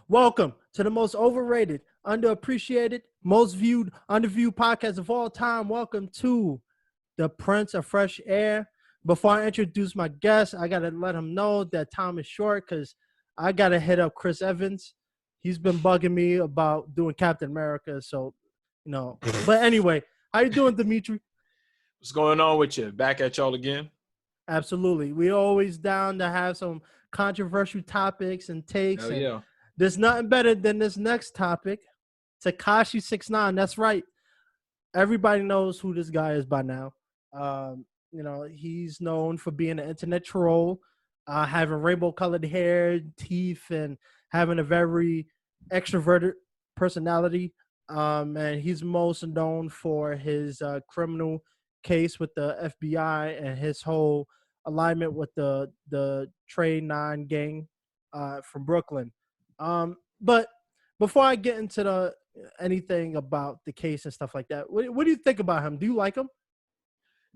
Welcome to the most overrated, underappreciated, most viewed, underviewed podcast of all time. Welcome to the Prince of Fresh Air. Before I introduce my guest, I got to let him know that time is short because I got to hit up Chris Evans. He's been bugging me about doing Captain America. So, but anyway, how you doing, Dimitri? What's going on with you? Back at y'all again? Absolutely. We always down to have some controversial topics and takes. Hell yeah. There's nothing better than this next topic. Tekashi 6ix9ine. That's right. Everybody knows who this guy is by now. He's known for being an internet troll, having rainbow-colored hair, teeth, and having a very extroverted personality. And he's most known for his criminal case with the FBI and his whole alignment with the Trey 9 gang from Brooklyn. But before I get into anything about the case and stuff like that, what do you think about him? Do you like him?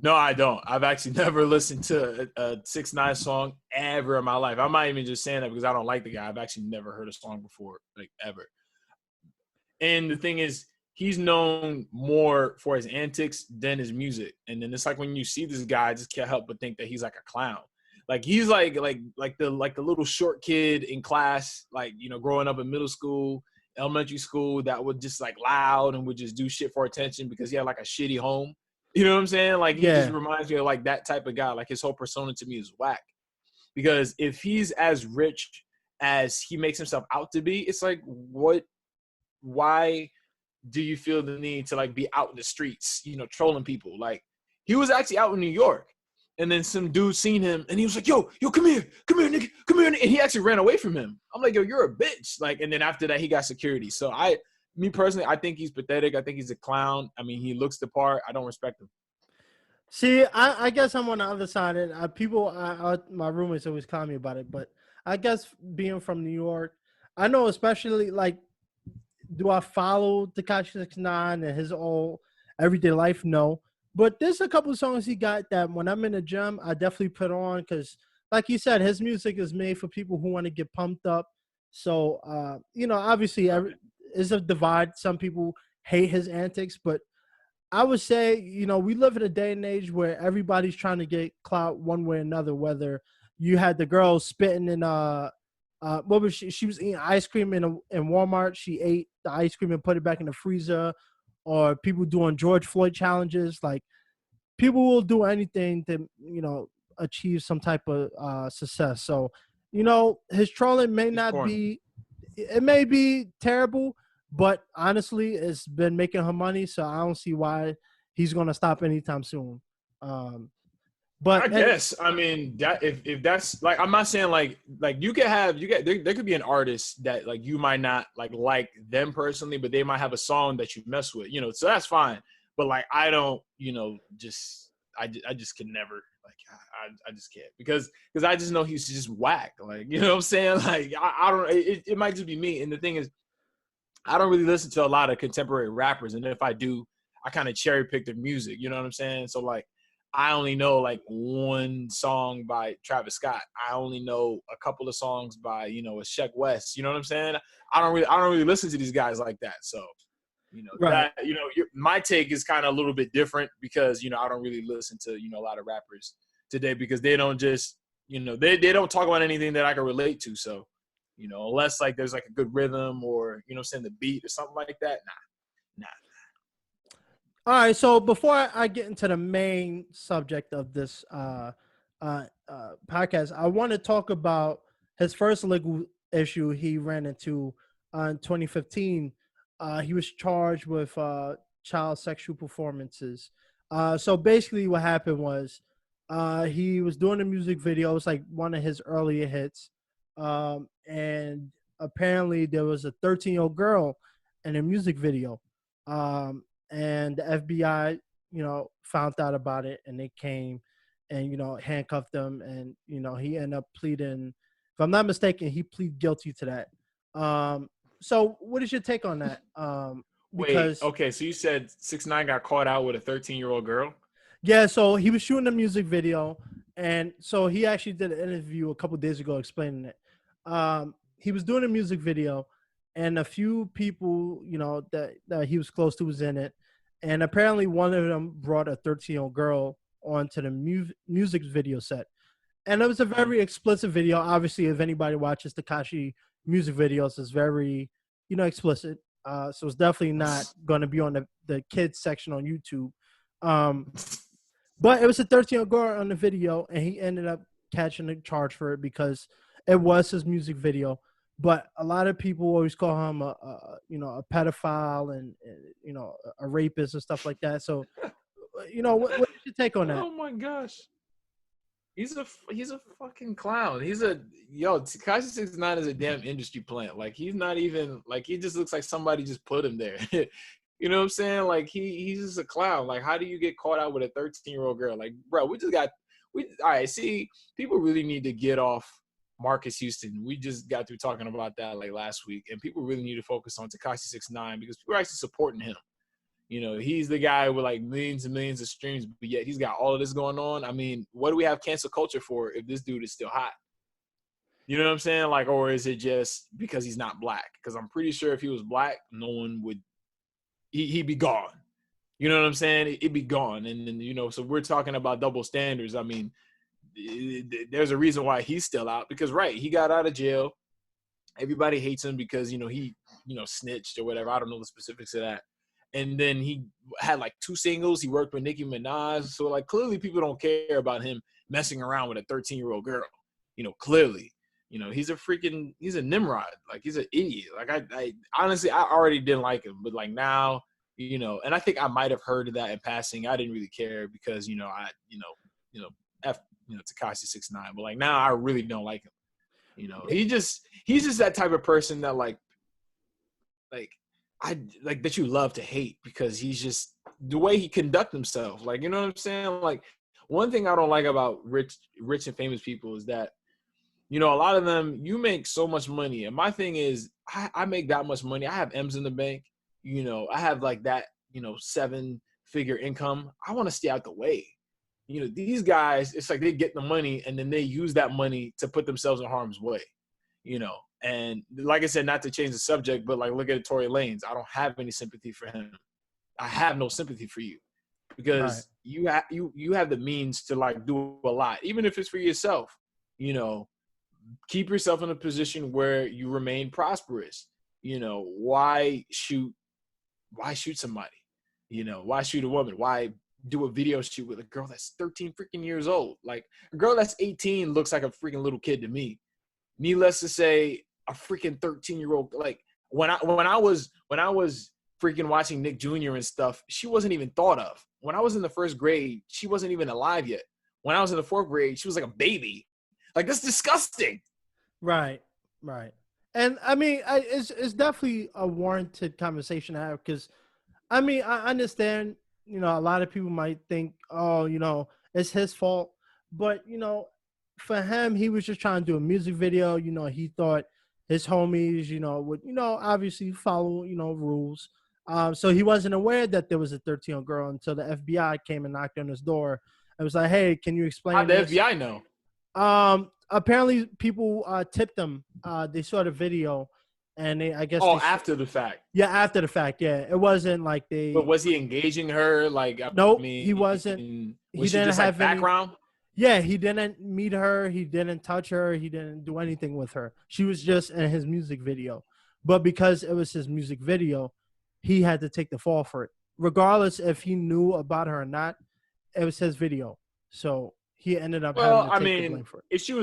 No, I don't. I've actually never listened to a 6ix9ine song ever in my life. I'm not even just saying that because I don't like the guy. I've actually never heard a song before, like ever. And the thing is, he's known more for his antics than his music. And then it's like when you see this guy, I just can't help but think that he's like a clown. Like he's like the little short kid in class, like, growing up in middle school, elementary school, that would just like loud and would just do shit for attention because he had like a shitty home. You know what I'm saying? Like he just reminds me of like that type of guy. Like his whole persona to me is whack. Because if he's as rich as he makes himself out to be, it's like why do you feel the need to like be out in the streets, trolling people? Like he was actually out in New York. And then some dude seen him, and he was like, yo, come here, nigga, come here. And he actually ran away from him. I'm like, yo, you're a bitch. Like, and then after that, he got security. So me personally, I think he's pathetic. I think he's a clown. I mean, he looks the part. I don't respect him. See, I guess I'm on the other side. And my roommates always call me about it. But I guess being from New York, I know especially, like, do I follow Tekashi 6ix9ine and his whole everyday life? No. But there's a couple of songs he got that when I'm in the gym, I definitely put on because, like you said, his music is made for people who want to get pumped up. So, obviously, it's a divide. Some people hate his antics, but I would say, we live in a day and age where everybody's trying to get clout one way or another. Whether you had the girl spitting in what was she? She was eating ice cream in Walmart. She ate the ice cream and put it back in the freezer. Or people doing George Floyd challenges. Like, people will do anything to, achieve some type of success. So, his trolling may not be, it may be terrible, but honestly, it's been making her money. So I don't see why he's going to stop anytime soon. But I guess, I mean, that if that's like, I'm not saying like you could have, there could be an artist that like you might not like them personally, but they might have a song that you mess with, so that's fine. But like, I don't, I just can never, like, I just can't because I just know he's just whack. Like, you know what I'm saying? Like, I don't, it might just be me. And the thing is, I don't really listen to a lot of contemporary rappers. And if I do, I kind of cherry pick their music, you know what I'm saying? So like, I only know like one song by Travis Scott. I only know a couple of songs by, a Sheck West. You know what I'm saying? I don't really listen to these guys like that. So, right. that, my take is kind of a little bit different because, I don't really listen to, a lot of rappers today because they don't just, they don't talk about anything that I can relate to. So, unless like there's like a good rhythm or, the beat or something like that. Nah. All right, so before I get into the main subject of this podcast, I want to talk about his first legal issue he ran into in 2015. He was charged with child sexual performances. So basically what happened was he was doing a music video. It was like one of his earlier hits. And apparently there was a 13-year-old girl in a music video. And the FBI, found out about it, and they came and, handcuffed him. And, he ended up pleading, if I'm not mistaken, he pleaded guilty to that. So what is your take on that? Wait, okay, so you said 6ix9ine got caught out with a 13-year-old girl? Yeah, so he was shooting a music video, and so he actually did an interview a couple days ago explaining it. He was doing a music video, and a few people, that he was close to was in it, and apparently one of them brought a 13-year-old girl onto the music video set, and it was a very explicit video. Obviously, if anybody watches Tekashi music videos, it's very, explicit. So it's definitely not going to be on the kids section on YouTube. Um, but it was a 13-year-old girl on the video, and he ended up catching a charge for it because it was his music video. But a lot of people always call him a pedophile and a rapist and stuff like that. So, what's your take on that? Oh my gosh. He's a fucking clown. Tekashi 6ix9ine is a damn industry plant. Like he's not even like he just looks like somebody just put him there. You know what I'm saying? Like he's just a clown. Like how do you get caught out with a 13-year-old girl? Like bro, all right. See, people really need to get off Marcus Houston. We just got through talking about that like last week, and people really need to focus on Tekashi 6ix9ine because people are actually supporting him. He's the guy with like millions and millions of streams, but yet he's got all of this going on. I mean, what do we have cancel culture for if this dude is still hot? You know what I'm saying? Like, or is it just because he's not black? Because I'm pretty sure if he was black, no one would, he'd be gone. You know what I'm saying? It'd be gone. And then, so we're talking about double standards. I mean, there's a reason why he's still out because, right, he got out of jail. Everybody hates him because, he, snitched or whatever. I don't know the specifics of that. And then he had like 2 singles. He worked with Nicki Minaj. So like clearly people don't care about him messing around with a 13-year-old girl. Clearly. He's a Nimrod. Like he's an idiot. Like I honestly I already didn't like him. But like now, and I think I might have heard of that in passing. I didn't really care because, Tekashi 6ix9ine. But like now I really don't like him. He's just that type of person that like I like that you love to hate because he's just the way he conduct himself. Like, you know what I'm saying? Like one thing I don't like about rich and famous people is that, a lot of them, you make so much money. And my thing is I make that much money. I have M's in the bank. I have like that, 7-figure income. I want to stay out the way. These guys, it's like they get the money and then they use that money to put themselves in harm's way, And like I said, not to change the subject, but like look at Tory Lanez. I don't have any sympathy for him. I have no sympathy for you because you have the means to like do a lot, even if it's for yourself. Keep yourself in a position where you remain prosperous. Why shoot somebody? Why shoot a woman? Why do a video shoot with a girl that's 13 freaking years old? Like a girl that's 18 looks like a freaking little kid to me. Needless to say, a freaking 13-year-old, like when I was freaking watching Nick Jr. and stuff, she wasn't even thought of. When I was in the 1st grade, she wasn't even alive yet. When I was in the 4th grade, she was like a baby. Like that's disgusting. Right. And I mean, it's definitely a warranted conversation to have because, I mean, I understand. A lot of people might think, oh, it's his fault, but for him, he was just trying to do a music video. He thought his homies, would, obviously follow, rules. So he wasn't aware that there was a 13-year-old girl until the FBI came and knocked on his door. It was like, hey, can you explain How'd the this? FBI know? Apparently people tipped them. They saw the video, and I guess. Oh, after the fact. Yeah, after the fact. Yeah, it wasn't like they. But was he engaging her? Like, nope, I mean, he wasn't. Was she just like background? Yeah, he didn't meet her. He didn't touch her. He didn't do anything with her. She was just in his music video. But because it was his music video, he had to take the fall for it. Regardless if he knew about her or not, it was his video. So he ended up having to take the blame for it. If she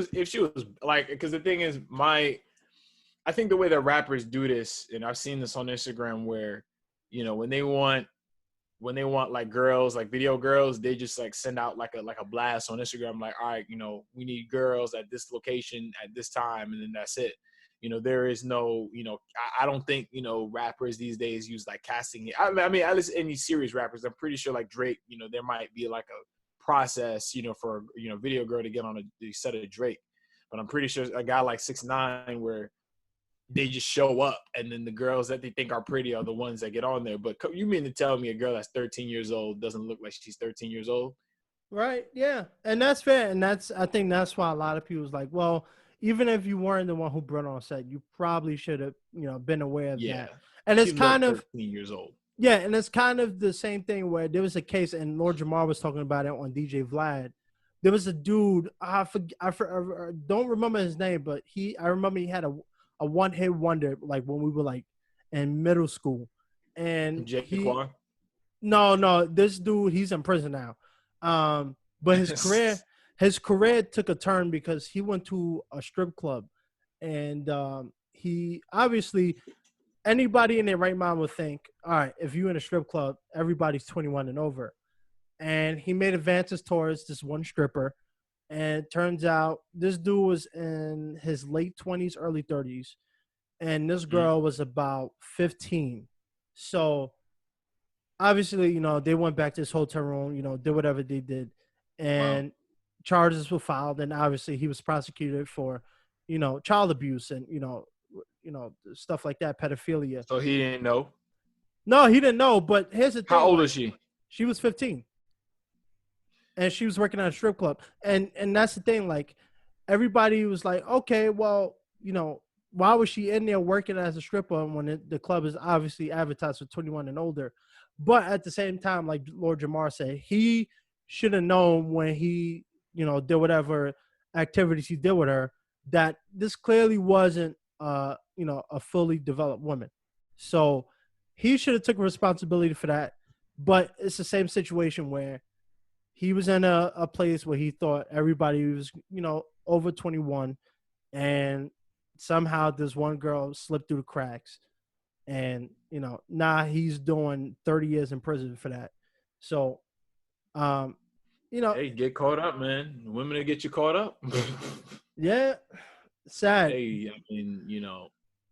was like, because the thing is, I think the way that rappers do this, and I've seen this on Instagram where, when they want like girls, like video girls, they just like send out like a blast on Instagram, like, all right, we need girls at this location at this time, and then that's it. There is no, I don't think, rappers these days use like casting. I mean, at least any serious rappers, I'm pretty sure like Drake, there might be like a process, for, video girl to get on a set of Drake. But I'm pretty sure a guy like 6ix9ine where, they just show up, and then the girls that they think are pretty are the ones that get on there. But you mean to tell me a girl that's 13 years old doesn't look like she's 13 years old? Right. Yeah. And that's fair. And I think that's why a lot of people's like, well, even if you weren't the one who brought on set, you probably should have, been aware of Yeah, that. And it's she kind looked of, 13 years old. yeah. And it's kind of the same thing where there was a case, and Lord Jamar was talking about it on DJ Vlad. There was a dude, I don't remember his name, but I remember he had a one-hit wonder, like when we were like in middle school. And no, this dude, he's in prison now. But his career took a turn because he went to a strip club, and he obviously, anybody in their right mind would think, all right, if you're in a strip club, everybody's 21 and over. And he made advances towards this one stripper, and it turns out this dude was in his late 20s, early 30s, and this girl was about 15. So obviously, they went back to this hotel room, did whatever they did, and charges were filed, and obviously he was prosecuted for, child abuse and stuff like that, pedophilia. So he didn't know? No, he didn't know. But here's the thing: how old is she? She was 15, and she was working at a strip club, and that's the thing. Like, everybody was like, okay, well, why was she in there working as a stripper when the club is obviously advertised for 21 and older? But at the same time, like Lord Jamar said, he should have known when he, did whatever activities he did with her, that this clearly wasn't, a fully developed woman. So he should have took responsibility for that. But it's the same situation where he was in a place where he thought everybody was, over 21, and somehow this one girl slipped through the cracks. And, now he's doing 30 years in prison for that. So, hey, get caught up, man. Women will get you caught up. Yeah. Sad. Hey, I mean,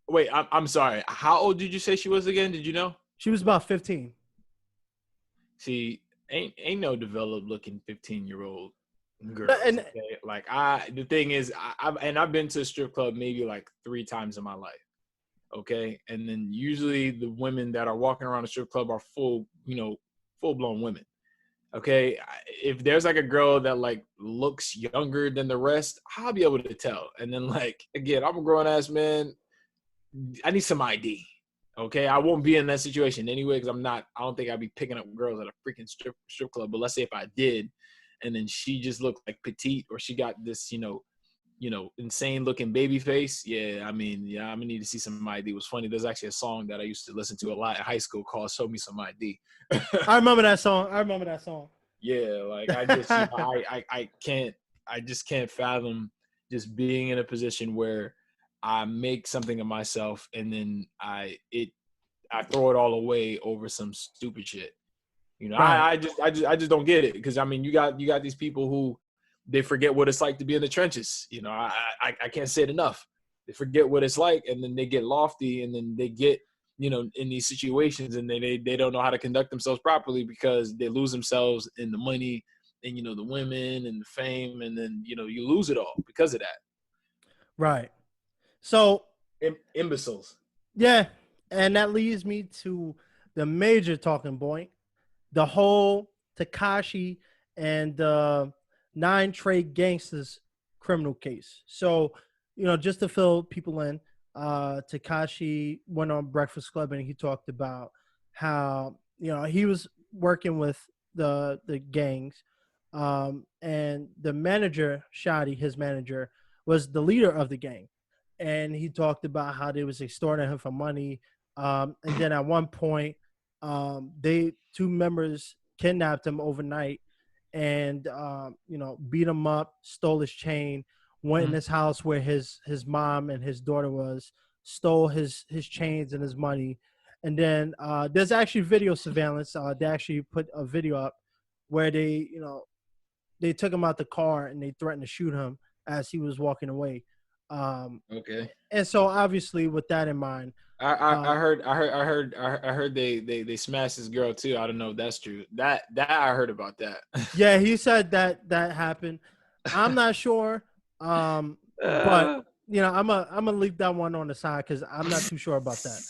wait, I'm sorry. How old did you say she was again? Did you know? She was about 15. See, ain't no developed looking 15-year-old girl. And okay? Like the thing is, I've been to a strip club maybe like 3 times in my life. Okay, and then usually the women that are walking around the strip club are full-blown women. Okay, if there's like a girl that like looks younger than the rest, I'll be able to tell. And then like again, I'm a grown-ass man. I need some ID. Okay, I won't be in that situation anyway because I don't think I'd be picking up girls at a freaking strip club. But let's say if I did, and then she just looked like petite, or she got this, insane looking baby face. Yeah, I mean, yeah, I'm gonna need to see some ID. It was funny. There's actually a song that I used to listen to a lot in high school called "Show Me Some ID." I remember that song. Yeah, like I just, I just can't fathom just being in a position where I make something of myself and then I throw it all away over some stupid shit. Right. I just don't get it because I mean you got these people who they forget what it's like to be in the trenches. I can't say it enough. They forget what it's like, and then they get lofty, and then they get in these situations, and they don't know how to conduct themselves properly because they lose themselves in the money and the women and the fame, and then you lose it all because of that. Right. So imbeciles. Yeah, and that leads me to the major talking point, the whole Tekashi and 9 Trey Gangsters criminal case. So, just to fill people in, Tekashi went on Breakfast Club and he talked about how, he was working with the gangs, and the manager, Shadi, his manager, was the leader of the gang. And he talked about how they was extorting him for money. And then at one point, 2 members kidnapped him overnight and, beat him up, stole his chain, went in his house where his mom and his daughter was, stole his chains and his money. And then there's actually video surveillance. They actually put a video up where they took him out the car and they threatened to shoot him as he was walking away. Okay. And so obviously with that in mind, I heard they smashed this girl too. I don't know if that's true. That I heard about that. Yeah, he said that happened. I'm not sure. But I'm gonna leave that one on the side because I'm not too sure about that.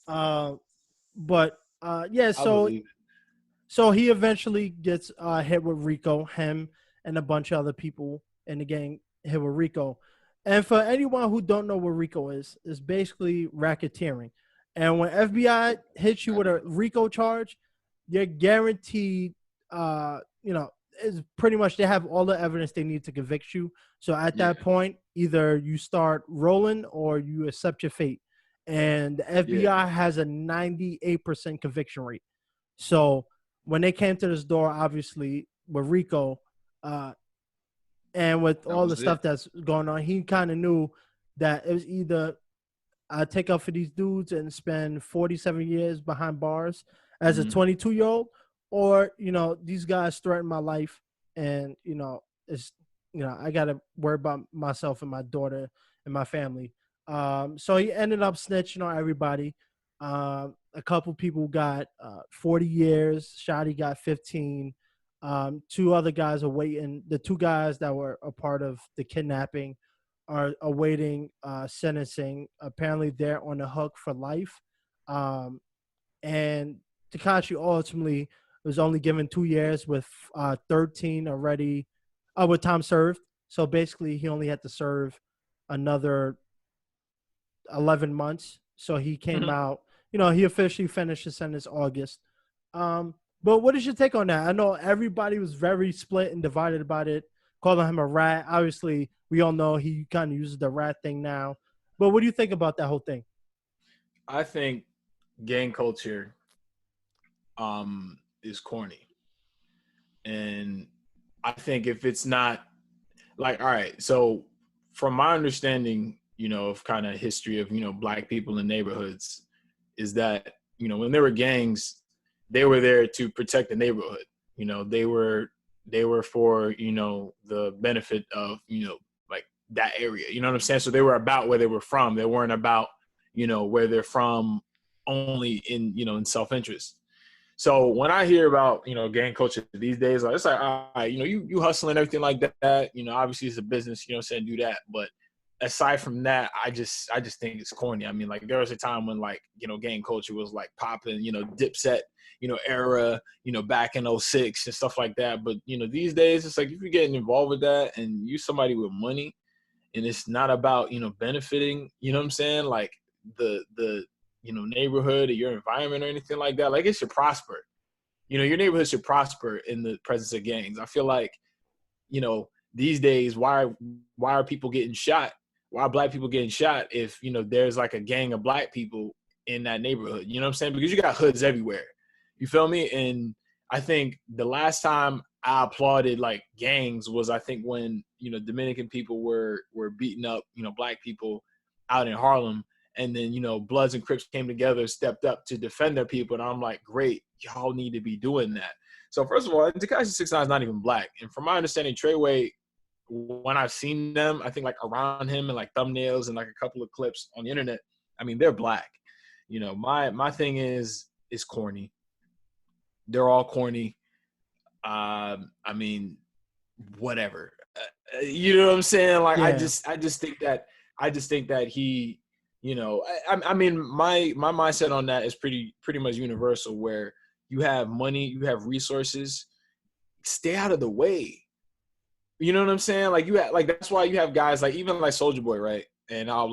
Uh, but yeah, I believe so he eventually gets hit with Rico, him and a bunch of other people in the gang hit with Rico. And for anyone who don't know what Rico is basically racketeering. And when FBI hits you with a Rico charge, you're guaranteed, is pretty much they have all the evidence they need to convict you. So at Yeah, that point, either you start rolling or you accept your fate. And the yeah. FBI has a 98% conviction rate. So when they came to this door, obviously with Rico, uh, and with That all the was it. stuff that's going on, he kind of knew that it was either I take up for these dudes and spend 47 years behind bars as a Hmm. 22-year-old, or these guys threaten my life, and it's I gotta worry about myself and my daughter and my family. So he ended up snitching on everybody. A couple people got 40 years. Shotty got 15. Two other guys are waiting. The two guys that were a part of the kidnapping are awaiting sentencing. Apparently, they're on the hook for life. And Tekashi ultimately was only given 2 years with 13 already, with time served. So basically, he only had to serve another 11 months. So he came Hmm. out, he officially finished his sentence August. But what is your take on that? I know everybody was very split and divided about it, calling him a rat. Obviously, we all know he kind of uses the rat thing now. But what do you think about that whole thing? I think gang culture is corny, and I think if it's not like, all right, so from my understanding, of kind of history of black people in neighborhoods, is that when there were gangs, they were there to protect the neighborhood. They were for the benefit of like that area. You know what I'm saying? So they were about where they were from. They weren't about where they're from only in self-interest. So when I hear about gang culture these days, like, it's like, all right, you hustling everything like that. Obviously it's a business. Saying do that, but aside from that, I just think it's corny. I mean, like, there was a time when, like, gang culture was like popping, Dipset, era, back in '06 and stuff like that. But these days it's like, if you're getting involved with that and you somebody with money, and it's not about benefiting, what I'm saying, like the neighborhood or your environment or anything like that. Like, it should prosper. Your neighborhood should prosper in the presence of gangs. I feel like these days, why are people getting shot? Why are black people getting shot if there's like a gang of black people in that neighborhood? You know what I'm saying? Because you got hoods everywhere. You feel me? And I think the last time I applauded like gangs was, I think, when Dominican people were beating up black people out in Harlem, and then Bloods and Crips came together, stepped up to defend their people, and I'm like, great, y'all need to be doing that. So first of all, Tekashi 6ix9ine is not even black, and from my understanding, Treyway, when I've seen them, I think, like, around him and like thumbnails and like a couple of clips on the internet, I mean, they're black. My thing is corny. They're all corny. I mean, whatever. You know what I'm saying? Like, Yeah, I just think that he, I mean, my mindset on that is pretty much universal. Where you have money, you have resources, stay out of the way. You know what I'm saying? Like, you have, like, that's why you have guys like, even like Soldier Boy, right? And I'll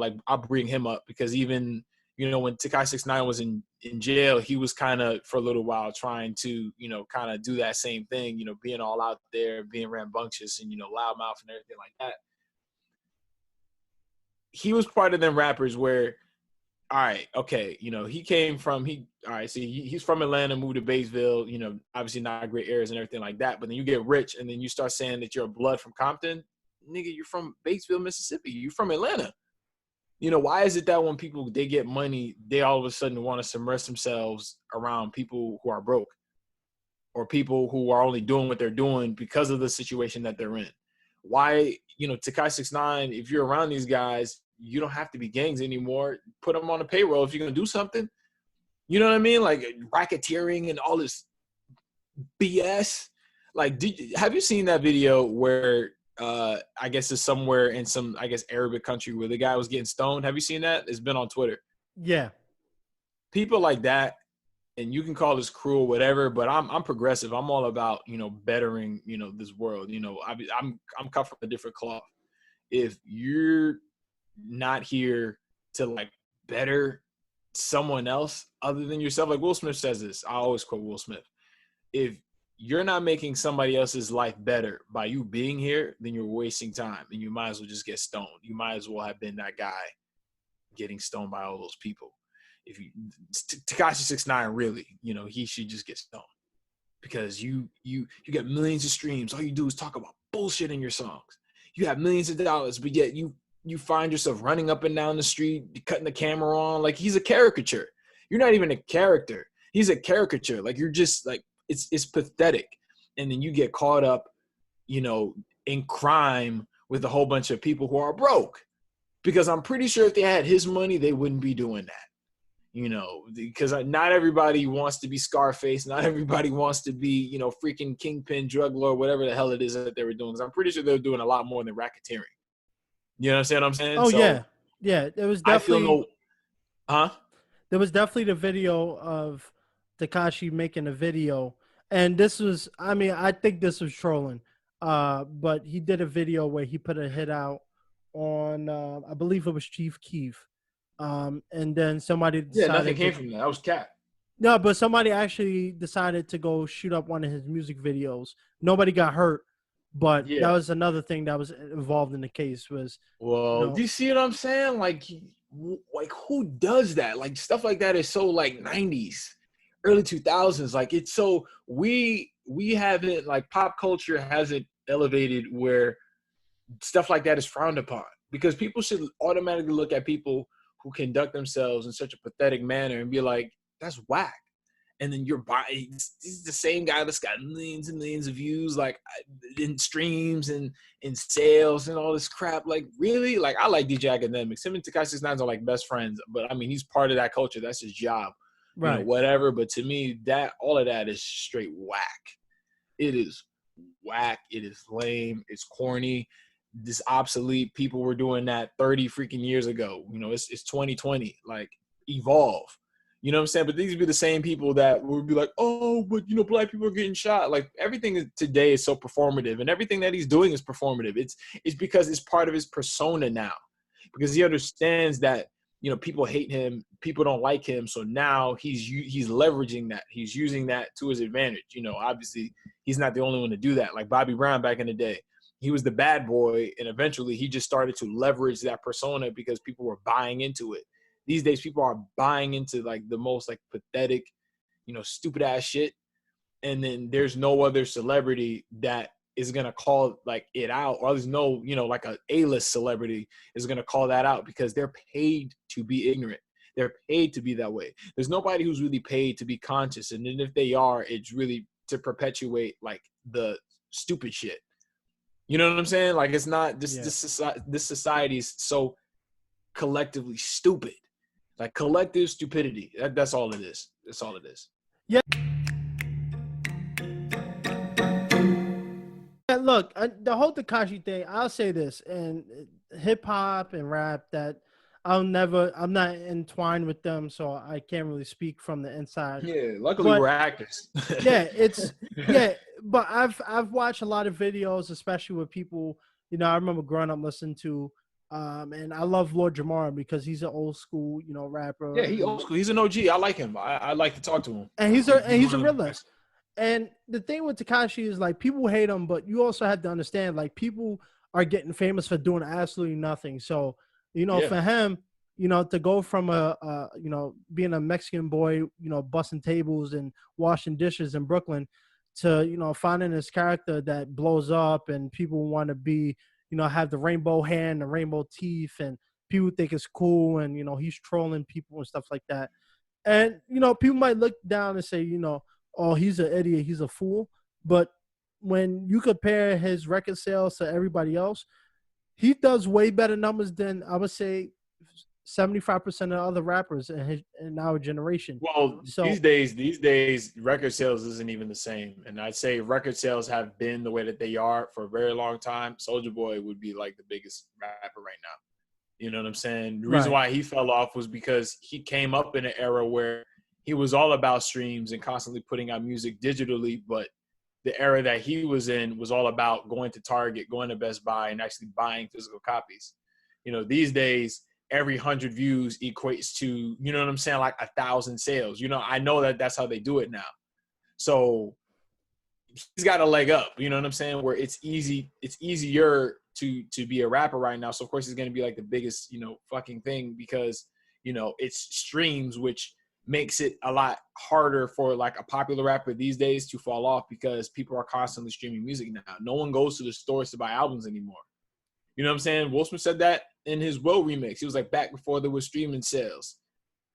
bring him up because even when Tekashi 6ix9ine was in jail, he was kind of for a little while trying to kind of do that same thing, being all out there, being rambunctious and loudmouth and everything like that. He was part of them rappers where, all right, okay, he came from all right, see, he's from Atlanta, moved to Batesville, obviously not great areas and everything like that. But then you get rich, and then you start saying that you're a blood from Compton, nigga. You're from Batesville, Mississippi. You're from Atlanta. Why is it that when people they get money, they all of a sudden want to submerge themselves around people who are broke, or people who are only doing what they're doing because of the situation that they're in? Why, Tekashi 6ix9ine, if you're around these guys, you don't have to be gangs anymore. Put them on a payroll if you're gonna do something. You know what I mean? Like, racketeering and all this BS. Like, have you seen that video where I guess it's somewhere in some, I guess, Arabic country where the guy was getting stoned. Have you seen that? It's been on Twitter. Yeah. People like that, and you can call this cruel, whatever, but I'm progressive. I'm all about, bettering, this world. I'm cut from a different cloth. If you're not here to like better someone else other than yourself, like Will Smith says this, I always quote Will Smith. If you're not making somebody else's life better by you being here, then you're wasting time, and you might as well just get stoned. You might as well have been that guy getting stoned by all those people. If you Tekashi 6ix9ine, really, he should just get stoned, because you get millions of streams. All you do is talk about bullshit in your songs. You have millions of dollars, but yet you find yourself running up and down the street, cutting the camera on. Like, he's a caricature. You're not even a character. He's a caricature. Like, you're just like, it's pathetic. And then you get caught up, in crime with a whole bunch of people who are broke, because I'm pretty sure if they had his money, they wouldn't be doing that. Because not everybody wants to be Scarface. Not everybody wants to be, freaking kingpin, drug lord, whatever the hell it is that they were doing. Because I'm pretty sure they're doing a lot more than racketeering. You understand what I'm saying? Oh, so, yeah. There was definitely. There was definitely the video of Tekashi making a video, and this was. I mean, I think this was trolling. But he did a video where he put a hit out on. I believe it was Chief Keef. And then somebody decided nothing came from that. That was cat. No, but somebody actually decided to go shoot up one of his music videos. Nobody got hurt, but that was another thing that was involved in the case. Was do you see what I'm saying? Like who does that? Like, stuff like that is so like 90s, early 2000s. Like, it's so we haven't, like, pop culture hasn't elevated where stuff like that is frowned upon, because people should automatically look at people who conduct themselves in such a pathetic manner and be like, that's whack. And then you're buying, he's the same guy that's got millions and millions of views, like, in streams and in sales and all this crap. Like, really? Like, I like DJ Academics. Him and Tekashi 6ix9ine are like best friends, but I mean, he's part of that culture. That's his job, right? Whatever. But to me, all of that is straight whack. It is whack. It is lame. It's corny. This obsolete. People were doing that 30 freaking years ago. It's 2020. Like, evolve. You know what I'm saying? But these would be the same people that would be like, oh, but black people are getting shot. Like, everything today is so performative, and everything that he's doing is performative. It's because it's part of his persona now, because he understands that people hate him, people don't like him. So now he's leveraging that. He's using that to his advantage. Obviously he's not the only one to do that. Like Bobby Brown back in the day. He was the bad boy, and eventually he just started to leverage that persona because people were buying into it. These days, people are buying into, like, the most, like, pathetic, stupid ass shit. And then there's no other celebrity that is going to call, like, it out, or there's no, like a A-list celebrity is going to call that out, because they're paid to be ignorant. They're paid to be that way. There's nobody who's really paid to be conscious. And then if they are, it's really to perpetuate, like, the stupid shit. You know what I'm saying? Like, it's not this society is so collectively stupid. Like, collective stupidity. That's all it is. That's all it is. Yeah. Look, the whole Tekashi thing, I'll say this, and hip hop and rap, that I'm not entwined with them, so I can't really speak from the inside. Yeah, luckily we're actors. But I've watched a lot of videos, especially with people, I remember growing up listening to, and I love Lord Jamar because he's an old school, rapper. Yeah, he's old school. He's an OG. I like him. I like to talk to him. And he's a realist. And the thing with Tekashi is, like, people hate him, but you also have to understand, like, people are getting famous for doing absolutely nothing. So, for him, to go from being a Mexican boy, busting tables and washing dishes in Brooklyn, to, finding this character that blows up and people want to be, have the rainbow hair and the rainbow teeth, and people think it's cool, and, he's trolling people and stuff like that. And, people might look down and say, oh, he's an idiot, he's a fool. But when you compare his record sales to everybody else, he does way better numbers than, I would say, 75% of other rappers in our generation. Well, So these days, record sales isn't even the same. And I'd say record sales have been the way that they are for a very long time. Soulja Boy would be like the biggest rapper right now. You know what I'm saying? The reason why he fell off was because he came up in an era where he was all about streams and constantly putting out music digitally. But the era that he was in was all about going to Target, going to Best Buy, and actually buying physical copies. You know, these days, every 100 views equates to, you know what I'm saying, like 1,000 sales. You know, I know that that's how they do it now. So he's got a leg up, you know what I'm saying, where it's easier to be a rapper right now. So of course he's going to be like the biggest, you know, fucking thing because, you know, it's streams, which makes it a lot harder for like a popular rapper these days to fall off because people are constantly streaming music now. No one goes to the stores to buy albums anymore. You know what I'm saying? Will Smith said that in his Will remix. He was like, back before there was streaming sales,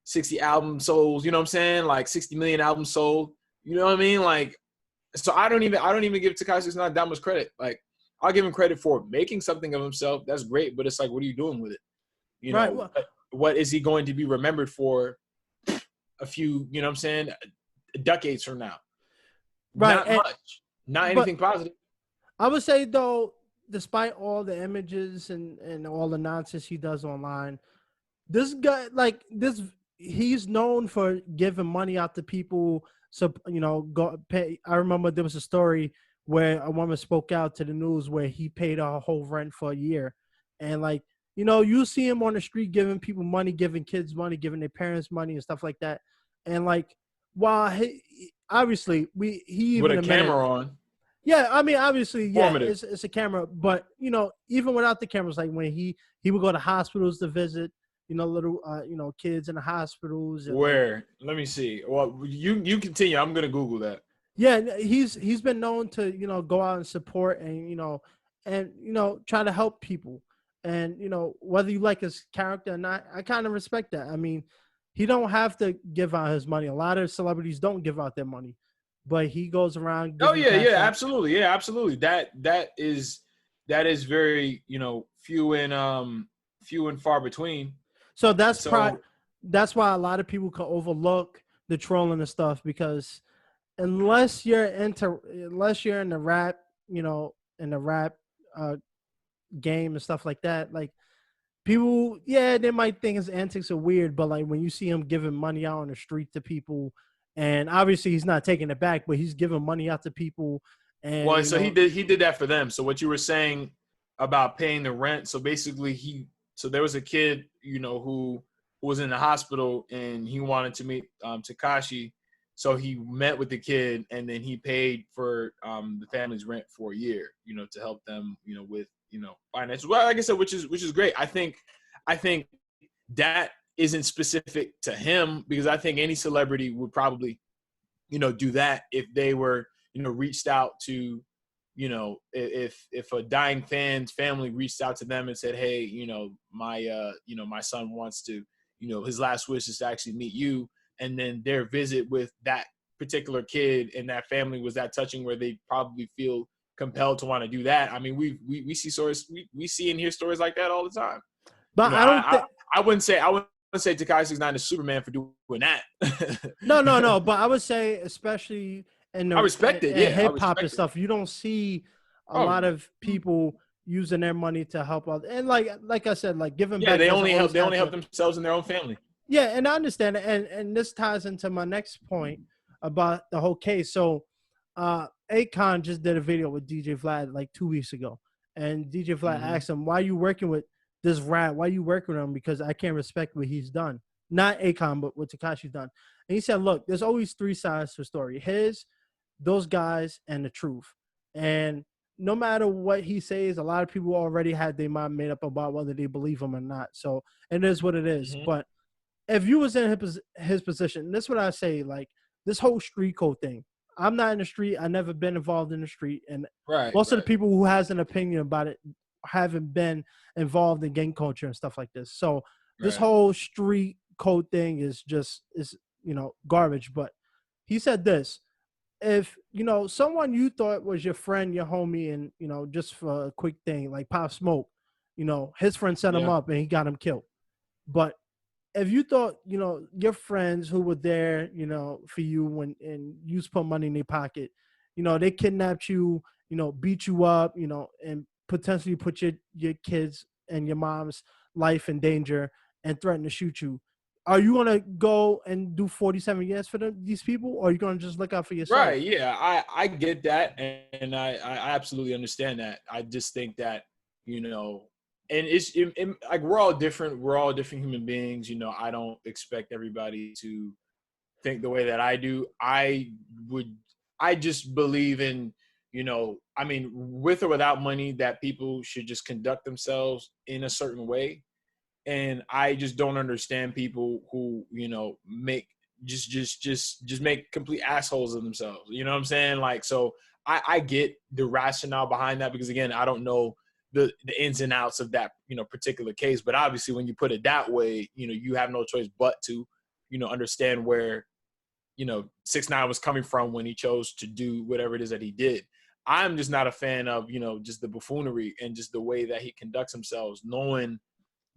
60 albums sold, you know what I'm saying? Like 60 million albums sold. You know what I mean? Like, so I don't even give Tekashi 6ix9ine that much credit. Like, I'll give him credit for making something of himself. That's great, but it's like, what are you doing with it? You know, right. Well, what is he going to be remembered for a few, you know what I'm saying, decades from now? Right. Not much. Not anything positive. I would say, though, despite all the images and all the nonsense he does online, this guy, like this, he's known for giving money out to people. So, you know, go pay. I remember there was a story where a woman spoke out to the news where he paid her whole rent for a year. And like, you know, you see him on the street giving people money, giving kids money, giving their parents money and stuff like that. And like, while he obviously he with a camera on. Yeah, I mean, obviously, yeah, it's a camera, but you know, even without the cameras, like when he would go to hospitals to visit, you know, little you know, kids in the hospitals. And where? Let me see. Well, you continue. I'm gonna Google that. Yeah, he's been known to, you know, go out and support and you know try to help people, and you know, whether you like his character or not, I kind of respect that. I mean, he don't have to give out his money. A lot of celebrities don't give out their money. But he goes around. Oh yeah, absolutely, yeah, absolutely. That is very, you know, few and far between. So that's why a lot of people can overlook the trolling and stuff, because unless you're in the rap, you know, in the rap game and stuff like that, like people, yeah, they might think his antics are weird, but like when you see him giving money out on the street to people. And obviously he's not taking it back, but he's giving money out to people. And well, so he did that for them. So what you were saying about paying the rent. So basically so there was a kid, you know, who was in the hospital and he wanted to meet Tekashi. So he met with the kid and then he paid for the family's rent for a year, you know, to help them, you know, with, you know, finances. Well, like I said, which is great. I think that isn't specific to him, because I think any celebrity would probably, you know, do that if they were, you know, reached out to, you know, if a dying fan's family reached out to them and said, hey, you know, my son wants to, you know, his last wish is to actually meet you. And then their visit with that particular kid and that family was that touching where they probably feel compelled to want to do that. I mean, we see stories, we see and hear stories like that all the time. But you know, I wouldn't say Tekashi 6ix9ine is Superman for doing that. No. But I would say, especially in the hip hop and stuff, you don't see a lot of people using their money to help out. And like I said, like giving back. They only help themselves and their own family. Yeah, and I understand it. And this ties into my next point about the whole case. So 6ix9ine just did a video with DJ Vlad like 2 weeks ago. And DJ Vlad asked him, why are you working with this rat? Why are you working with him? Because I can't respect what he's done. Not 6ix9ine, but what Tekashi's done. And he said, look, there's always three sides to a story. His, those guys, and the truth. And no matter what he says, a lot of people already had their mind made up about whether they believe him or not. So it is what it is. But if you was in his position, this is what I say, like this whole street code thing. I'm not in the street. I've never been involved in the street. And most of the people who has an opinion about it haven't been involved in gang culture and stuff like this. So this whole street code thing is you know, garbage. But he said this: if, you know, someone you thought was your friend, your homie, and, you know, just for a quick thing like Pop Smoke, you know, his friend set him up and he got him killed. But if you thought, your friends who were there, for you and you just put money in their pocket, they kidnapped you, beat you up, and potentially put your kids and your mom's life in danger and threaten to shoot you. Are you gonna go and do 47 years for these people, or are you gonna just look out for yourself? Right. Yeah. I get that. And I absolutely understand that. I just think that, and like we're all different. We're all different human beings. I don't expect everybody to think the way that I do. I just believe in, I mean, with or without money, that people should just conduct themselves in a certain way. And I just don't understand people who, make just make complete assholes of themselves. You know what I'm saying? Like, so I get the rationale behind that, because again, I don't know the ins and outs of that, particular case. But obviously when you put it that way, you have no choice but to, understand where, 6ix9ine was coming from when he chose to do whatever it is that he did. I'm just not a fan of, just the buffoonery and just the way that he conducts himself, knowing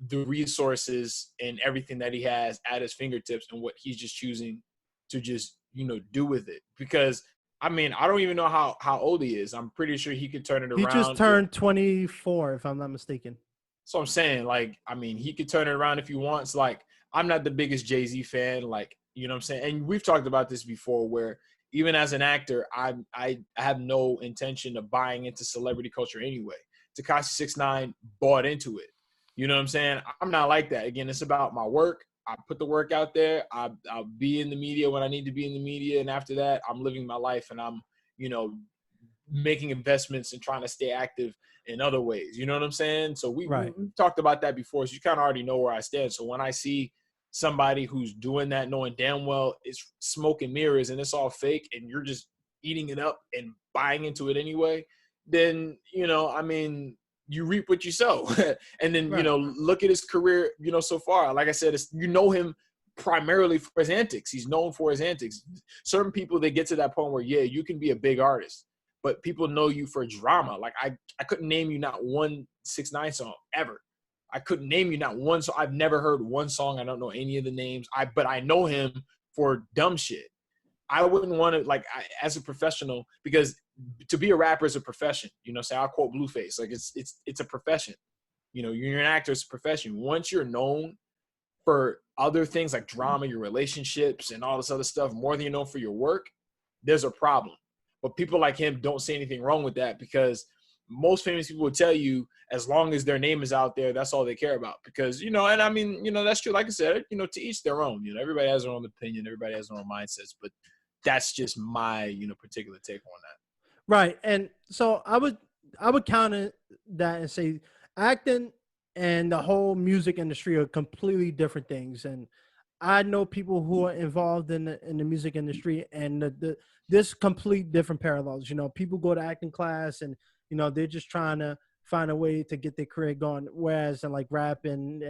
the resources and everything that he has at his fingertips and what he's just choosing to just, do with it. Because I mean, I don't even know how old he is. I'm pretty sure he could turn it He just around. turned 24, if I'm not mistaken. So I'm saying, like, I mean, he could turn it around if he wants. Like, I'm not the biggest Jay-Z fan, like, you know what I'm saying? And we've talked about this before, where even as an actor, I have no intention of buying into celebrity culture anyway. Tekashi 6ix9ine bought into it. You know what I'm saying? I'm not like that. Again, it's about my work. I put the work out there. I'll be in the media when I need to be in the media. And after that, I'm living my life, and I'm, making investments and trying to stay active in other ways. You know what I'm saying? So we've talked about that before. So you kind of already know where I stand. So when I see somebody who's doing that, knowing damn well it's smoke and mirrors and it's all fake, and you're just eating it up and buying into it anyway, then, I mean, you reap what you sow. And then, look at his career, so far. Like I said, him primarily for his antics. He's known for his antics. Certain people, they get to that point where, yeah, you can be a big artist, but people know you for drama. Like I couldn't name you not one 6ix9ine song ever. I couldn't name you not one song. I've never heard one song. I don't know any of the names. But I know him for dumb shit. I wouldn't want to, like, as a professional, because to be a rapper is a profession. Say I'll quote Blueface. Like it's a profession. You're an actor, it's a profession. Once you're known for other things like drama, your relationships, and all this other stuff, more than you're known for your work, there's a problem. But people like him don't see anything wrong with that, because most famous people will tell you, as long as their name is out there, that's all they care about. Because, and I mean, that's true. Like I said, to each their own. Everybody has their own opinion. Everybody has their own mindsets. But that's just my, particular take on that. Right. And so I would counter that and say acting and the whole music industry are completely different things. And I know people who are involved in the music industry, and this complete different parallels. People go to acting class, and they're just trying to find a way to get their career going. Whereas in like rap and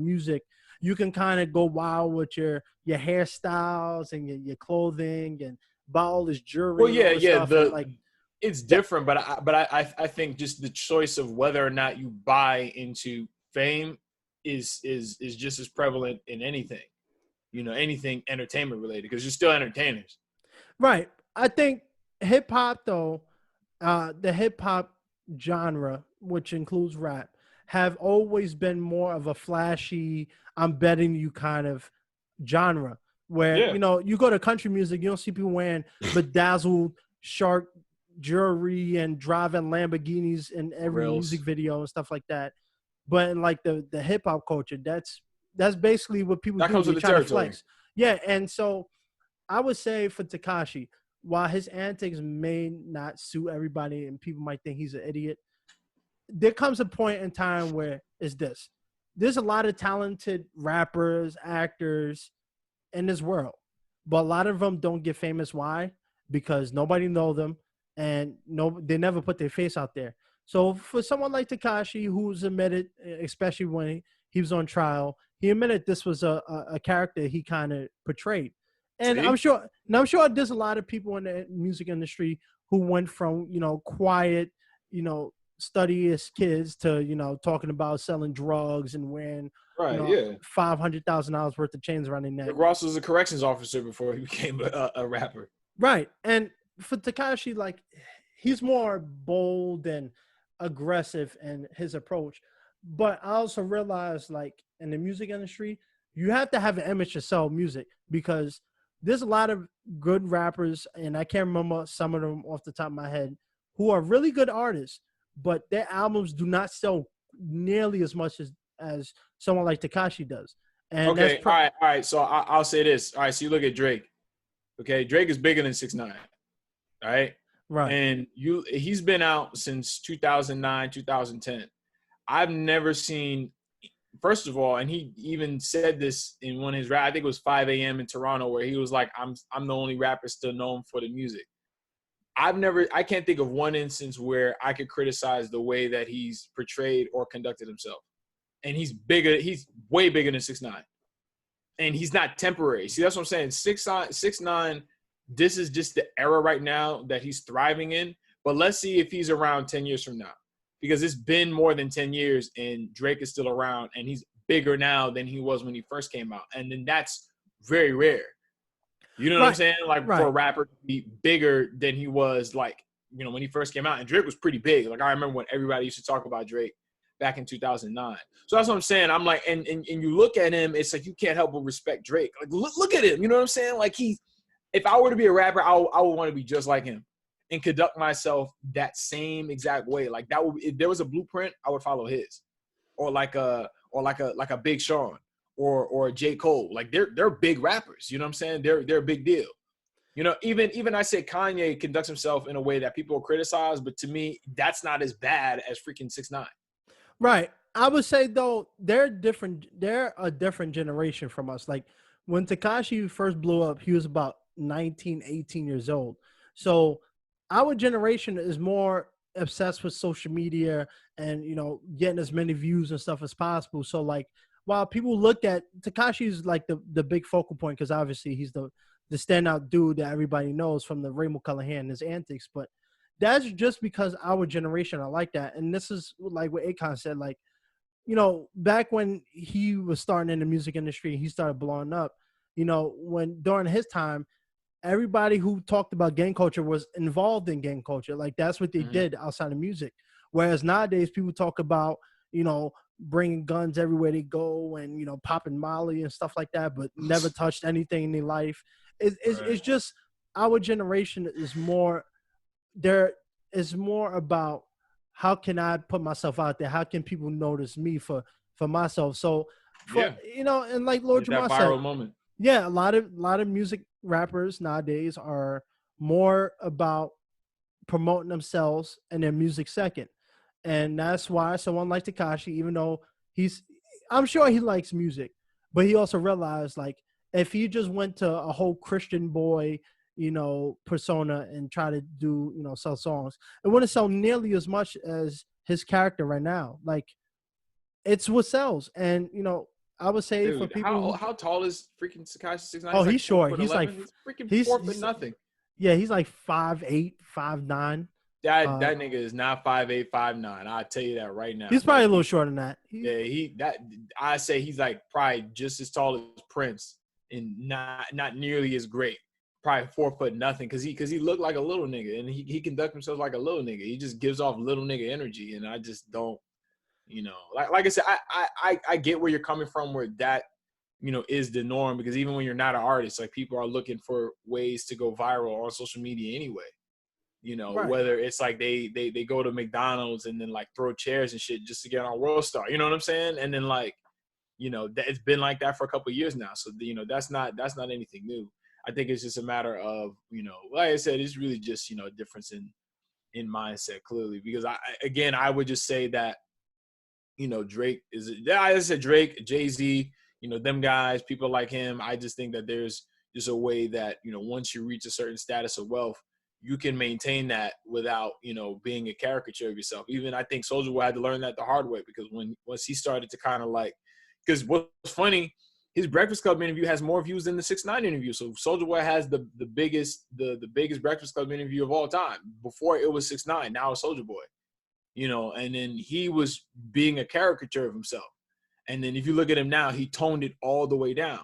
music, you can kind of go wild with your hairstyles and your clothing and buy all this jewelry. Well, yeah, stuff. It's different, but I think just the choice of whether or not you buy into fame is just as prevalent in anything. Anything entertainment related, because you're still entertainers. Right. I think hip hop, though, the hip hop genre, which includes rap, have always been more of a flashy, I'm betting you kind of genre. Where, you go to country music, you don't see people wearing bedazzled shark jewelry and driving Lamborghinis in every music video and stuff like that. But in like the hip hop culture, that's basically what people that do. Comes with the territory. Yeah, and so I would say for Tekashi, while his antics may not suit everybody and people might think he's an idiot, there comes a point in time where there's a lot of talented rappers, actors in this world, but a lot of them don't get famous. Why? Because nobody know them, and they never put their face out there. So for someone like Tekashi, who's admitted, especially when he was on trial, he admitted this was a character he kind of portrayed. And I'm sure there's a lot of people in the music industry who went from, quiet, study his kids to, talking about selling drugs and wearing, Right. Yeah. $500,000 worth of chains around their neck. Rick Ross was a corrections officer before he became a rapper. Right. And for Tekashi, like, he's more bold and aggressive in his approach. But I also realized, like, in the music industry, you have to have an image to sell music, because there's a lot of good rappers, and I can't remember some of them off the top of my head, who are really good artists, but their albums do not sell nearly as much as someone like Tekashi does. And okay, all right. So I'll say this. All right, so you look at Drake. Okay, Drake is bigger than 6ix9ine. All right? Right. And he's been out since 2009, 2010. I've never seen, first of all, and he even said this in one of his rap, I think it was 5 a.m. in Toronto, where he was like, I'm the only rapper still known for the music. I can't think of one instance where I could criticize the way that he's portrayed or conducted himself. And he's way bigger than 6ix9ine. And he's not temporary. See, that's what I'm saying. 6ix9ine, this is just the era right now that he's thriving in. But let's see if he's around 10 years from now. Because it's been more than 10 years and Drake is still around and he's bigger now than he was when he first came out. And then that's very rare. You know what I'm saying? Like, for a rapper to be bigger than he was, like, when he first came out. And Drake was pretty big. Like, I remember when everybody used to talk about Drake back in 2009. So that's what I'm saying. I'm like, and you look at him, it's like you can't help but respect Drake. Like, look at him. You know what I'm saying? Like, if I were to be a rapper, I would want to be just like him and conduct myself that same exact way. Like, that would, if there was a blueprint, I would follow his, or like a Big Sean or a J. Cole. Like, they're big rappers. You know what I'm saying? They're a big deal. Even I say Kanye conducts himself in a way that people criticize, but to me, that's not as bad as freaking 6ix9ine. Right. I would say, though, they're different. They're a different generation from us. Like, when Tekashi first blew up, he was about 19, 18 years old. So our generation is more obsessed with social media and, getting as many views and stuff as possible. So, like, while people look at Tekashi's like the big focal point, because obviously he's the standout dude that everybody knows from the rainbow color hair and his antics, but that's just because our generation are like that. And this is like what Akon said, like, back when he was starting in the music industry, he started blowing up, when during his time, everybody who talked about gang culture was involved in gang culture. Like, that's what they did outside of music. Whereas nowadays people talk about, bringing guns everywhere they go and, popping Molly and stuff like that, but never touched anything in their life. It's just our generation is more, there is more about how can I put myself out there? How can people notice me for myself? So, and like Lord Jamar said, viral moment. Yeah, a lot of music rappers nowadays are more about promoting themselves and their music second. And that's why someone like Tekashi, even though I'm sure he likes music, but he also realized, like, if he just went to a whole Christian boy, persona and try to do, sell songs, it wouldn't sell nearly as much as his character right now. Like, it's what sells. And, I would say, dude, for people how tall is freaking Tekashi 6ix9ine? Oh, he's short. He's like freaking 4 foot nothing. Yeah, he's like 5'8", 5'9". That nigga is not 5'8", 5'9". I'll tell you that right now. He's probably a little shorter than that. I say he's like probably just as tall as Prince and not nearly as great. Probably 4 foot nothing, because he looked like a little nigga and he conducts himself like a little nigga. He just gives off little nigga energy, and I just don't, like I said, I get where you're coming from, where that, is the norm, because even when you're not an artist, like, people are looking for ways to go viral on social media anyway. Right. Whether it's like they go to McDonald's and then like throw chairs and shit just to get on World Star, you know what I'm saying? And then like, it's been like that for a couple of years now. So, that's not anything new. I think it's just a matter of, like I said, it's really just, a difference in mindset, clearly, because I would just say that, Drake is, I said Drake, Jay-Z, them guys, people like him. I just think that there's just a way that, once you reach a certain status of wealth, you can maintain that without, being a caricature of yourself. Even I think Soulja Boy had to learn that the hard way, because once he started to kind of like, because what's funny, his Breakfast Club interview has more views than the 6ix9ine interview. So Soulja Boy has the biggest Breakfast Club interview of all time. Before it was 6ix9ine, now it's Soulja Boy. and then he was being a caricature of himself. And then if you look at him now, he toned it all the way down.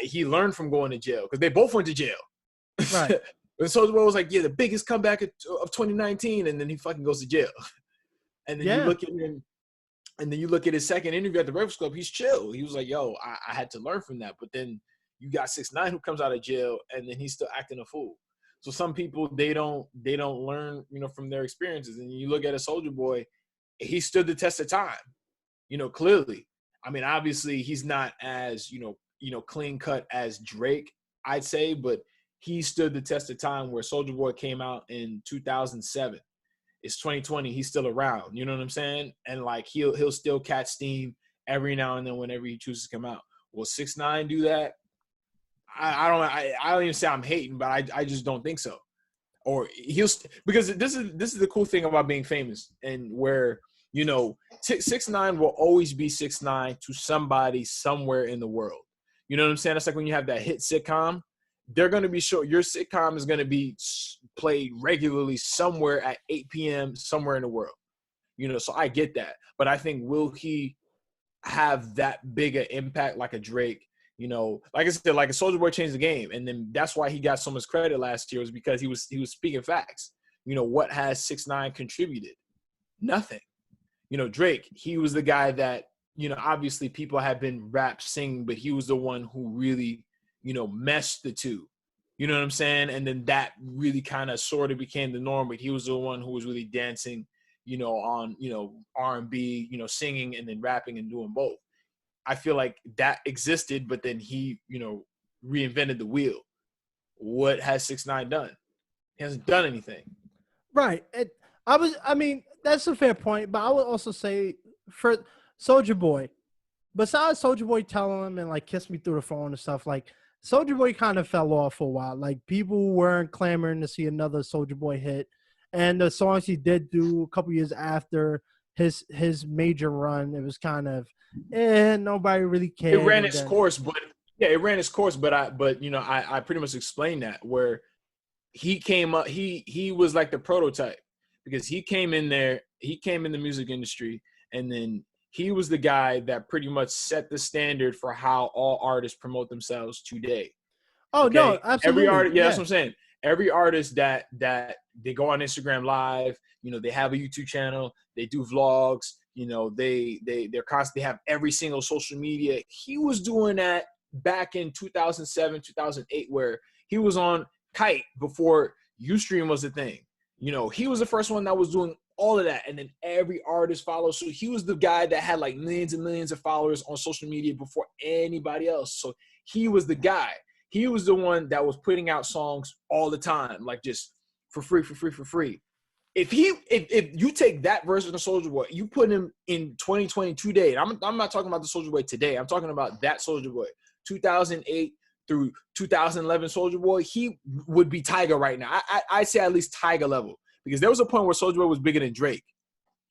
He learned from going to jail because they both went to jail. Right. And Soulja Boy was like, yeah, the biggest comeback of 2019, and then he fucking goes to jail. And then you look at him, and then you look at his second interview at the Breakfast Club, he's chill. He was like, yo, I had to learn from that. But then you got 6ix9ine who comes out of jail, and then he's still acting a fool. So some people, they don't learn, from their experiences. And you look at a Soulja Boy, he stood the test of time, clearly. I mean, obviously he's not as, clean cut as Drake, I'd say, but he stood the test of time where Soulja Boy came out in 2007. It's 2020. He's still around. You know what I'm saying? And like he'll still catch steam every now and then whenever he chooses to come out. Will 6ix9ine do that? I don't even say I'm hating, but I just don't think so. Or because this is the cool thing about being famous, and where 6ix9ine will always be 6ix9ine to somebody somewhere in the world. You know what I'm saying? It's like when you have that hit sitcom. They're going to be your sitcom is going to be played regularly somewhere at 8 p.m. somewhere in the world. So I get that. But I think, will he have that big an impact like a Drake? Like I said, like a Soulja Boy changed the game. And then that's why he got so much credit last year, was because he was speaking facts. What has 6ix9ine contributed? Nothing. Drake, he was the guy that, obviously people have been rap singing, but he was the one who really meshed the two, you know what I'm saying? And then that really kind of sort of became the norm, but he was the one who was really dancing, on, R&B, singing and then rapping and doing both. I feel like that existed, but then he, reinvented the wheel. What has 6ix9ine done? He hasn't done anything. Right. That's a fair point, but I would also say for Soulja Boy, besides Soulja Boy telling him and like kiss me through the phone and stuff, like Soulja Boy kind of fell off for a while. Like people weren't clamoring to see another Soulja Boy hit, and the songs he did do a couple years after his major run, it was kind of, nobody really cared. It ran its course, but it ran its course. But I pretty much explained that, where he came up, he was like the prototype, because he came in the music industry, and then he was the guy that pretty much set the standard for how all artists promote themselves today. Oh, okay? No, absolutely. Every artist, that's what I'm saying. Every artist that they go on Instagram Live, they have a YouTube channel, they do vlogs, they're constantly have every single social media. He was doing that back in 2007, 2008, where he was on Kite before Ustream was a thing. He was the first one that was doing all of that, and then every artist follows. So he was the guy that had like millions and millions of followers on social media before anybody else. So he was the guy. He was the one that was putting out songs all the time, like just for free. If you take that version of Soulja Boy, you put him in 2022 today. I'm not talking about the Soulja Boy today. I'm talking about that Soulja Boy, 2008 through 2011 Soulja Boy. He would be Tyga right now. I say at least Tyga level. Because there was a point where Soulja Boy was bigger than Drake.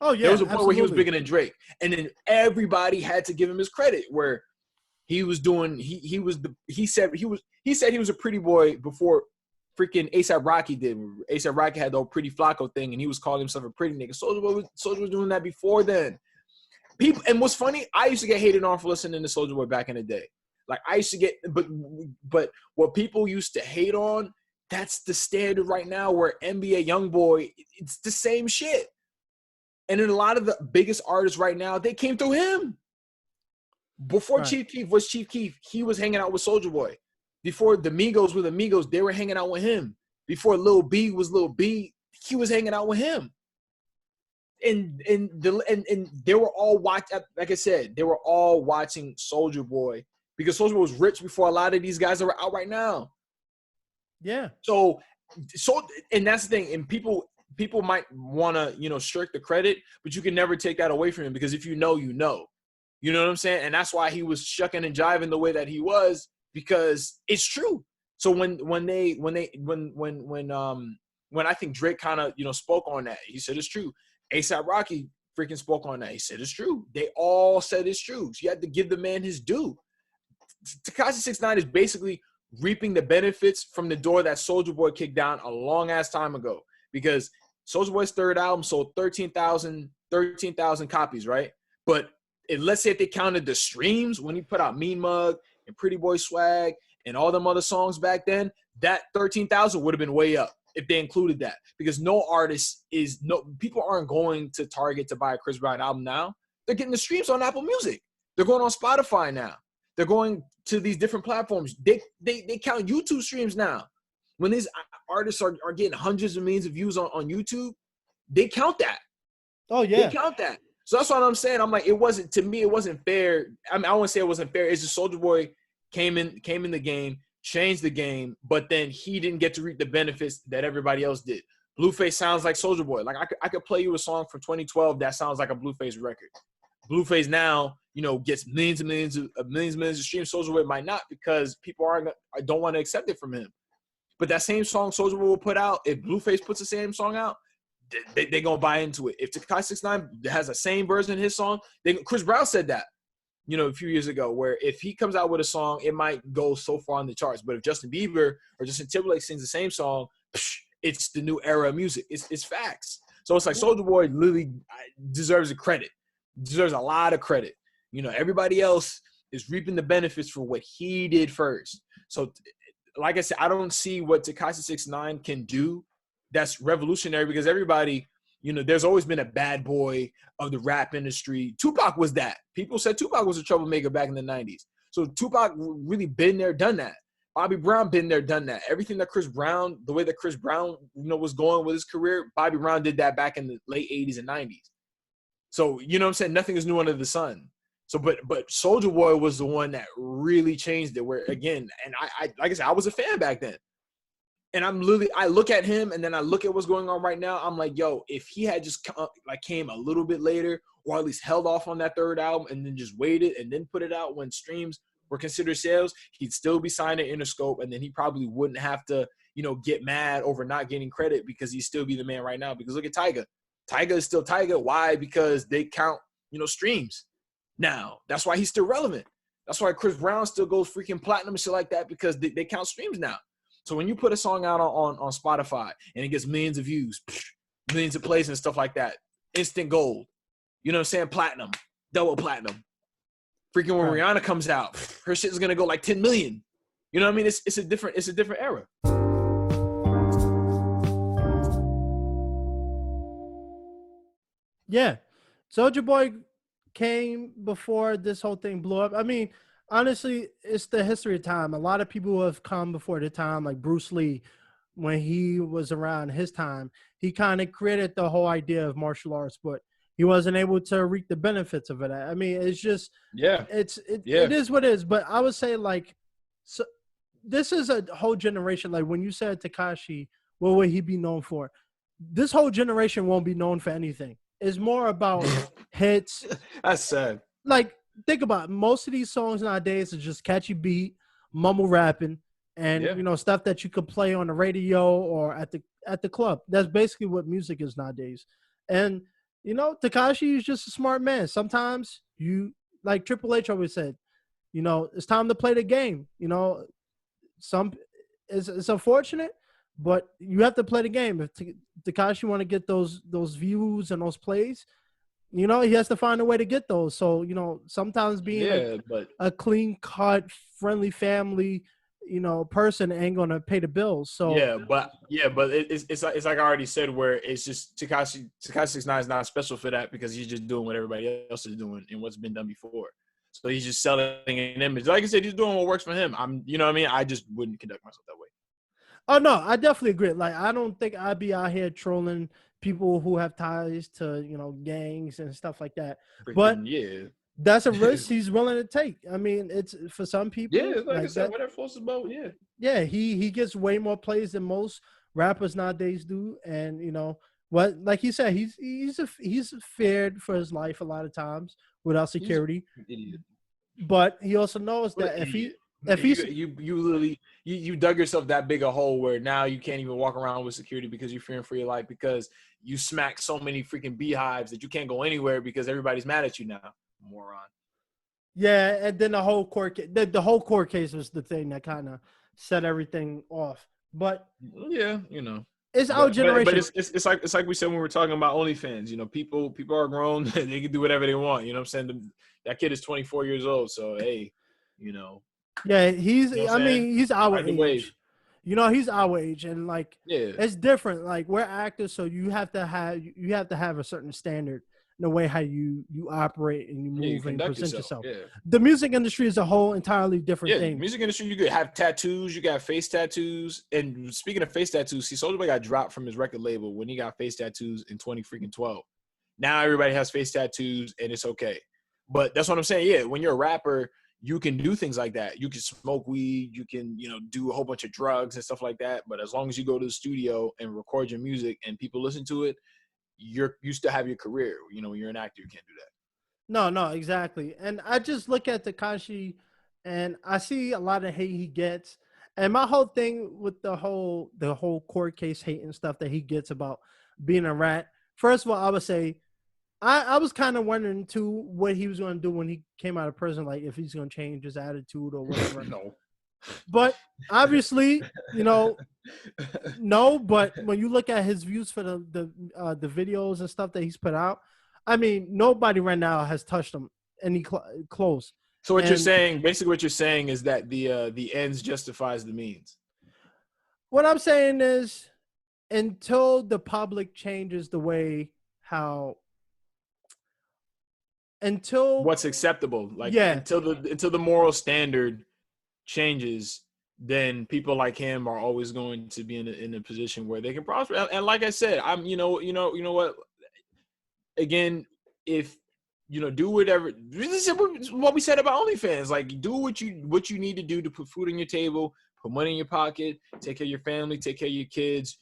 Oh yeah, there was a point where he was bigger than Drake, and then everybody had to give him his credit. Where he was doing, he said he was a pretty boy before freaking A$AP Rocky did. A$AP Rocky had the whole Pretty Flacco thing, and he was calling himself a pretty nigga. Soulja was doing that before then. People, and what's funny, I used to get hated on for listening to Soulja Boy back in the day. Like I used to get, but what people used to hate on. That's the standard right now, where NBA YoungBoy, it's the same shit. And then a lot of the biggest artists right now, they came through him. Before right. Chief Keef was Chief Keef, he was hanging out with Soulja Boy. Before the Migos were the Migos, they were hanging out with him. Before Lil B was Lil B, he was hanging out with him. And they were all watching, like I said, they were all watching Soulja Boy, because Soulja Boy was rich before a lot of these guys that are out right now. Yeah. So, and that's the thing. And people might want to, shirk the credit, but you can never take that away from him, because if you know, you know. You know what I'm saying? And that's why he was shucking and jiving the way that he was, because it's true. So when I think Drake kind of, spoke on that, he said it's true. A$AP Rocky freaking spoke on that. He said it's true. They all said it's true. So you have to give the man his due. Tekashi 6ix9ine is basically reaping the benefits from the door that Soulja Boy kicked down a long ass time ago, because Soulja Boy's third album sold 13,000 copies, right? But let's say if they counted the streams when he put out Mean Mug and Pretty Boy Swag and all them other songs back then, that 13,000 would have been way up if they included that. Because people aren't going to Target to buy a Chris Brown album now. They're getting the streams on Apple Music. They're going on Spotify now. They're going to these different platforms. They count YouTube streams now. When these artists are getting hundreds of millions of views on YouTube, they count that. Oh, yeah. They count that. So that's what I'm saying. I'm like, it wasn't fair. I mean, I wouldn't say it wasn't fair. It's just Soulja Boy came in the game, changed the game, but then he didn't get to reap the benefits that everybody else did. Blueface sounds like Soulja Boy. Like I could play you a song from 2012 that sounds like a Blueface record. Blueface now, gets millions and millions of streams. Soulja Boy might not, because people don't want to accept it from him. But that same song Soulja Boy will put out, if Blueface puts the same song out, they gonna buy into it. If Tekashi 6ix9ine has the same version of his song, Chris Brown said that, a few years ago, where if he comes out with a song, it might go so far on the charts. But if Justin Bieber or Justin Timberlake sings the same song, it's the new era of music. It's facts. So it's like Soulja Boy literally deserves deserves a lot of credit. Everybody else is reaping the benefits for what he did first. So like I said, I don't see what Tekashi 6ix9ine can do that's revolutionary, because everybody, there's always been a bad boy of the rap industry. Tupac was that. People said Tupac was a troublemaker back in the 90s. So Tupac really been there, done that. Bobby Brown been there, done that. Everything that Chris Brown, the way that Chris Brown, was going with his career, Bobby Brown did that back in the late 80s and 90s. So, what I'm saying? Nothing is new under the sun. So, but Soulja Boy was the one that really changed it, where, again, and I like I said, I was a fan back then. And I look at him, and then I look at what's going on right now. I'm like, yo, if he had just came a little bit later, or at least held off on that third album and then just waited and then put it out when streams were considered sales, he'd still be signed to Interscope, and then he probably wouldn't have to, get mad over not getting credit, because he'd still be the man right now. Because look at Tyga. Tyga is still Tyga. Why? Because they count, streams now. That's why he's still relevant. That's why Chris Brown still goes freaking platinum and shit like that, because they count streams now. So when you put a song out on Spotify and it gets millions of views, millions of plays and stuff like that, instant gold. You know what I'm saying? Platinum, double platinum. Freaking when Rihanna comes out, her shit is gonna go like 10 million. You know what I mean? It's a different era. Yeah. Soulja Boy came before this whole thing blew up. I mean, honestly, it's the history of time. A lot of people who have come before the time, like Bruce Lee, when he was around his time, he kind of created the whole idea of martial arts, but he wasn't able to reap the benefits of it. I mean, it's just, it is what it is. But I would say, like, so this is a whole generation. Like when you said Tekashi, what would he be known for? This whole generation won't be known for anything. It's more about hits. That's sad. Like, think about it. Most of these songs nowadays are just catchy beat, mumble rapping, and stuff that you could play on the radio or at the club. That's basically what music is nowadays. And Tekashi is just a smart man. Sometimes like Triple H always said, it's time to play the game. It's unfortunate, but you have to play the game. If Tekashi want to get those views and those plays, he has to find a way to get those. So, sometimes being a clean cut, friendly family, person ain't gonna pay the bills. So but it's like I already said, where it's just Tekashi 6ix9ine is not special for that, because he's just doing what everybody else is doing and what's been done before. So he's just selling an image. Like I said, he's doing what works for him. I just wouldn't conduct myself that way. Oh no, I definitely agree. Like, I don't think I'd be out here trolling people who have ties to gangs and stuff like that. But that's a risk he's willing to take. I mean, it's for some people. Yeah, like I said, whatever floats his boat. Yeah, he gets way more plays than most rappers nowadays do, and like he said, he's feared for his life a lot of times without security. But he also knows that you dug yourself that big a hole where now you can't even walk around with security because you're fearing for your life, because you smacked so many freaking beehives that you can't go anywhere because everybody's mad at you now. Moron. Yeah, and then the whole court case was the thing that kind of set everything off. But yeah, it's our But generation. it's like we said when we were talking about OnlyFans. You know, people are grown. They can do whatever they want. You know what I'm saying? That kid is 24 years old. So hey, you know, Yeah, you know what I'm saying? he's our Ride the wave. age. You know, he's our age, and like Yeah. it's different. Like we're actors, so you have to have a certain standard in the way how you operate and you Yeah, you move and conduct present yourself. yourself. Yeah. The music industry is a whole entirely different Yeah, thing. music industry, you could have tattoos, you got face tattoos. And speaking of face tattoos, see, Soulja Boy got dropped from his record label when he got face tattoos in 2012. Now everybody has face tattoos and it's okay. But that's what I'm saying. Yeah, when you're a rapper, you can do things like that. You can smoke weed, you can, do a whole bunch of drugs and stuff like that. But as long as you go to the studio and record your music and people listen to it, you still have your career. When you're an actor, you can't do that. No, exactly. And I just look at Tekashi and I see a lot of hate he gets. And my whole thing with the whole court case hate and stuff that he gets about being a rat. First of all, I would say I was kind of wondering too what he was going to do when he came out of prison, like if he's going to change his attitude or whatever. No. But obviously, no. But when you look at his views for the videos and stuff that he's put out, I mean, nobody right now has touched him any close. So what you're saying, basically, what you're saying is that the ends justifies the means. What I'm saying is, until the public changes the way how, until what's acceptable, like yeah, until the moral standard changes, then people like him are always going to be in a position where they can prosper. And like I said, I'm you know what, again, if do whatever. This is what we said about OnlyFans. Like, do what you need to do to put food on your table, put money in your pocket, take care of your family, take care of your kids.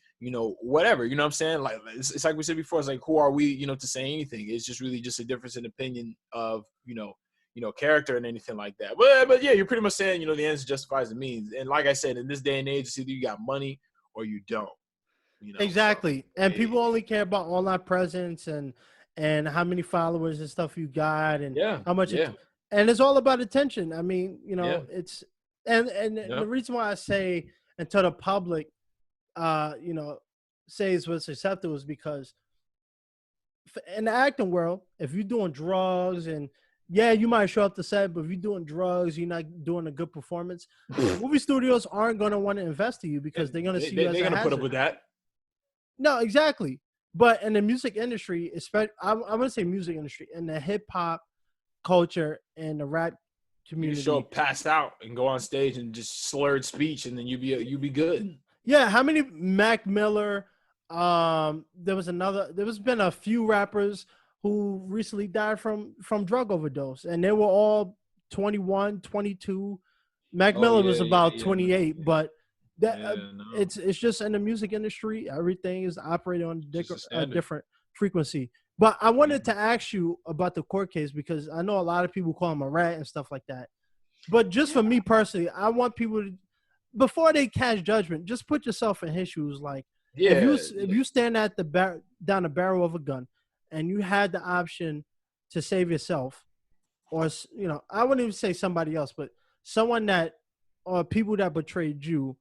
Whatever. You know what I'm saying? Like, it's like we said before. It's like, who are we? To say anything? It's just really just a difference in opinion of character and anything like that. But yeah, you're pretty much saying the ends justifies the means. And like I said, in this day and age, it's either you got money or you don't. Exactly. So, and people only care about online presence and how many followers and stuff you got and how much and it's all about attention. I mean, it's and the reason why I say until the public says what's acceptable is because in the acting world, if you're doing drugs and you might show up to set, but if you're doing drugs, you're not doing a good performance. Movie studios aren't going to want to invest in you because they're going to see you as they're going to put up with that. No, exactly. But in the music industry, especially, I'm going to say music industry, in the hip hop culture and the rap community, you show up, pass out, and go on stage and just slurred speech, and then you be good. Yeah, how many Mac Miller? There's been a few rappers who recently died from drug overdose, and they were all 21, 22. Mac Miller was about 28, but it's just in the music industry, everything is operating on a different frequency. But I wanted to ask you about the court case because I know a lot of people call him a rat and stuff like that. But just for me personally, I want people to, before they cast judgment, just put yourself in his shoes. Like, if you stand at down the barrel of a gun, and you had the option to save yourself, or I wouldn't even say somebody else, but someone that, or people that betrayed you,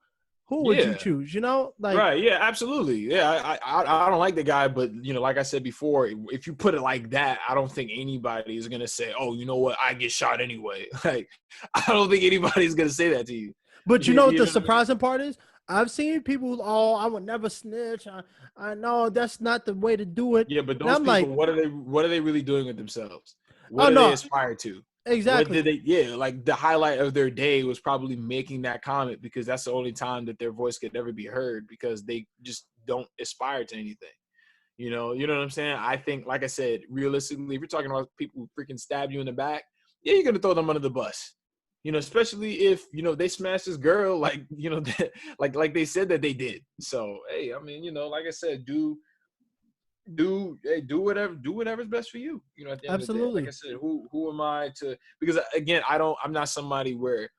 who would you choose? Right? Yeah, absolutely. Yeah, I don't like the guy, but like I said before, if you put it like that, I don't think anybody is gonna say, "Oh, you know what? I get shot anyway." Like, I don't think anybody's gonna say that to you. But you know what the surprising part is? I've seen people, I would never snitch. I know that's not the way to do it. Yeah, but those people, like, what are they really doing with themselves? What do they aspire to? Exactly. What did they? Like, the highlight of their day was probably making that comment because that's the only time that their voice could ever be heard because they just don't aspire to anything. You know what I'm saying? I think, like I said, realistically, if you're talking about people who freaking stab you in the back, you're gonna throw them under the bus. Especially if they smashed this girl, like like they said that they did. So hey, I mean, like I said, do whatever's best for you. At the end Absolutely. of the day, like I said, who am I to? Because again, I'm not somebody where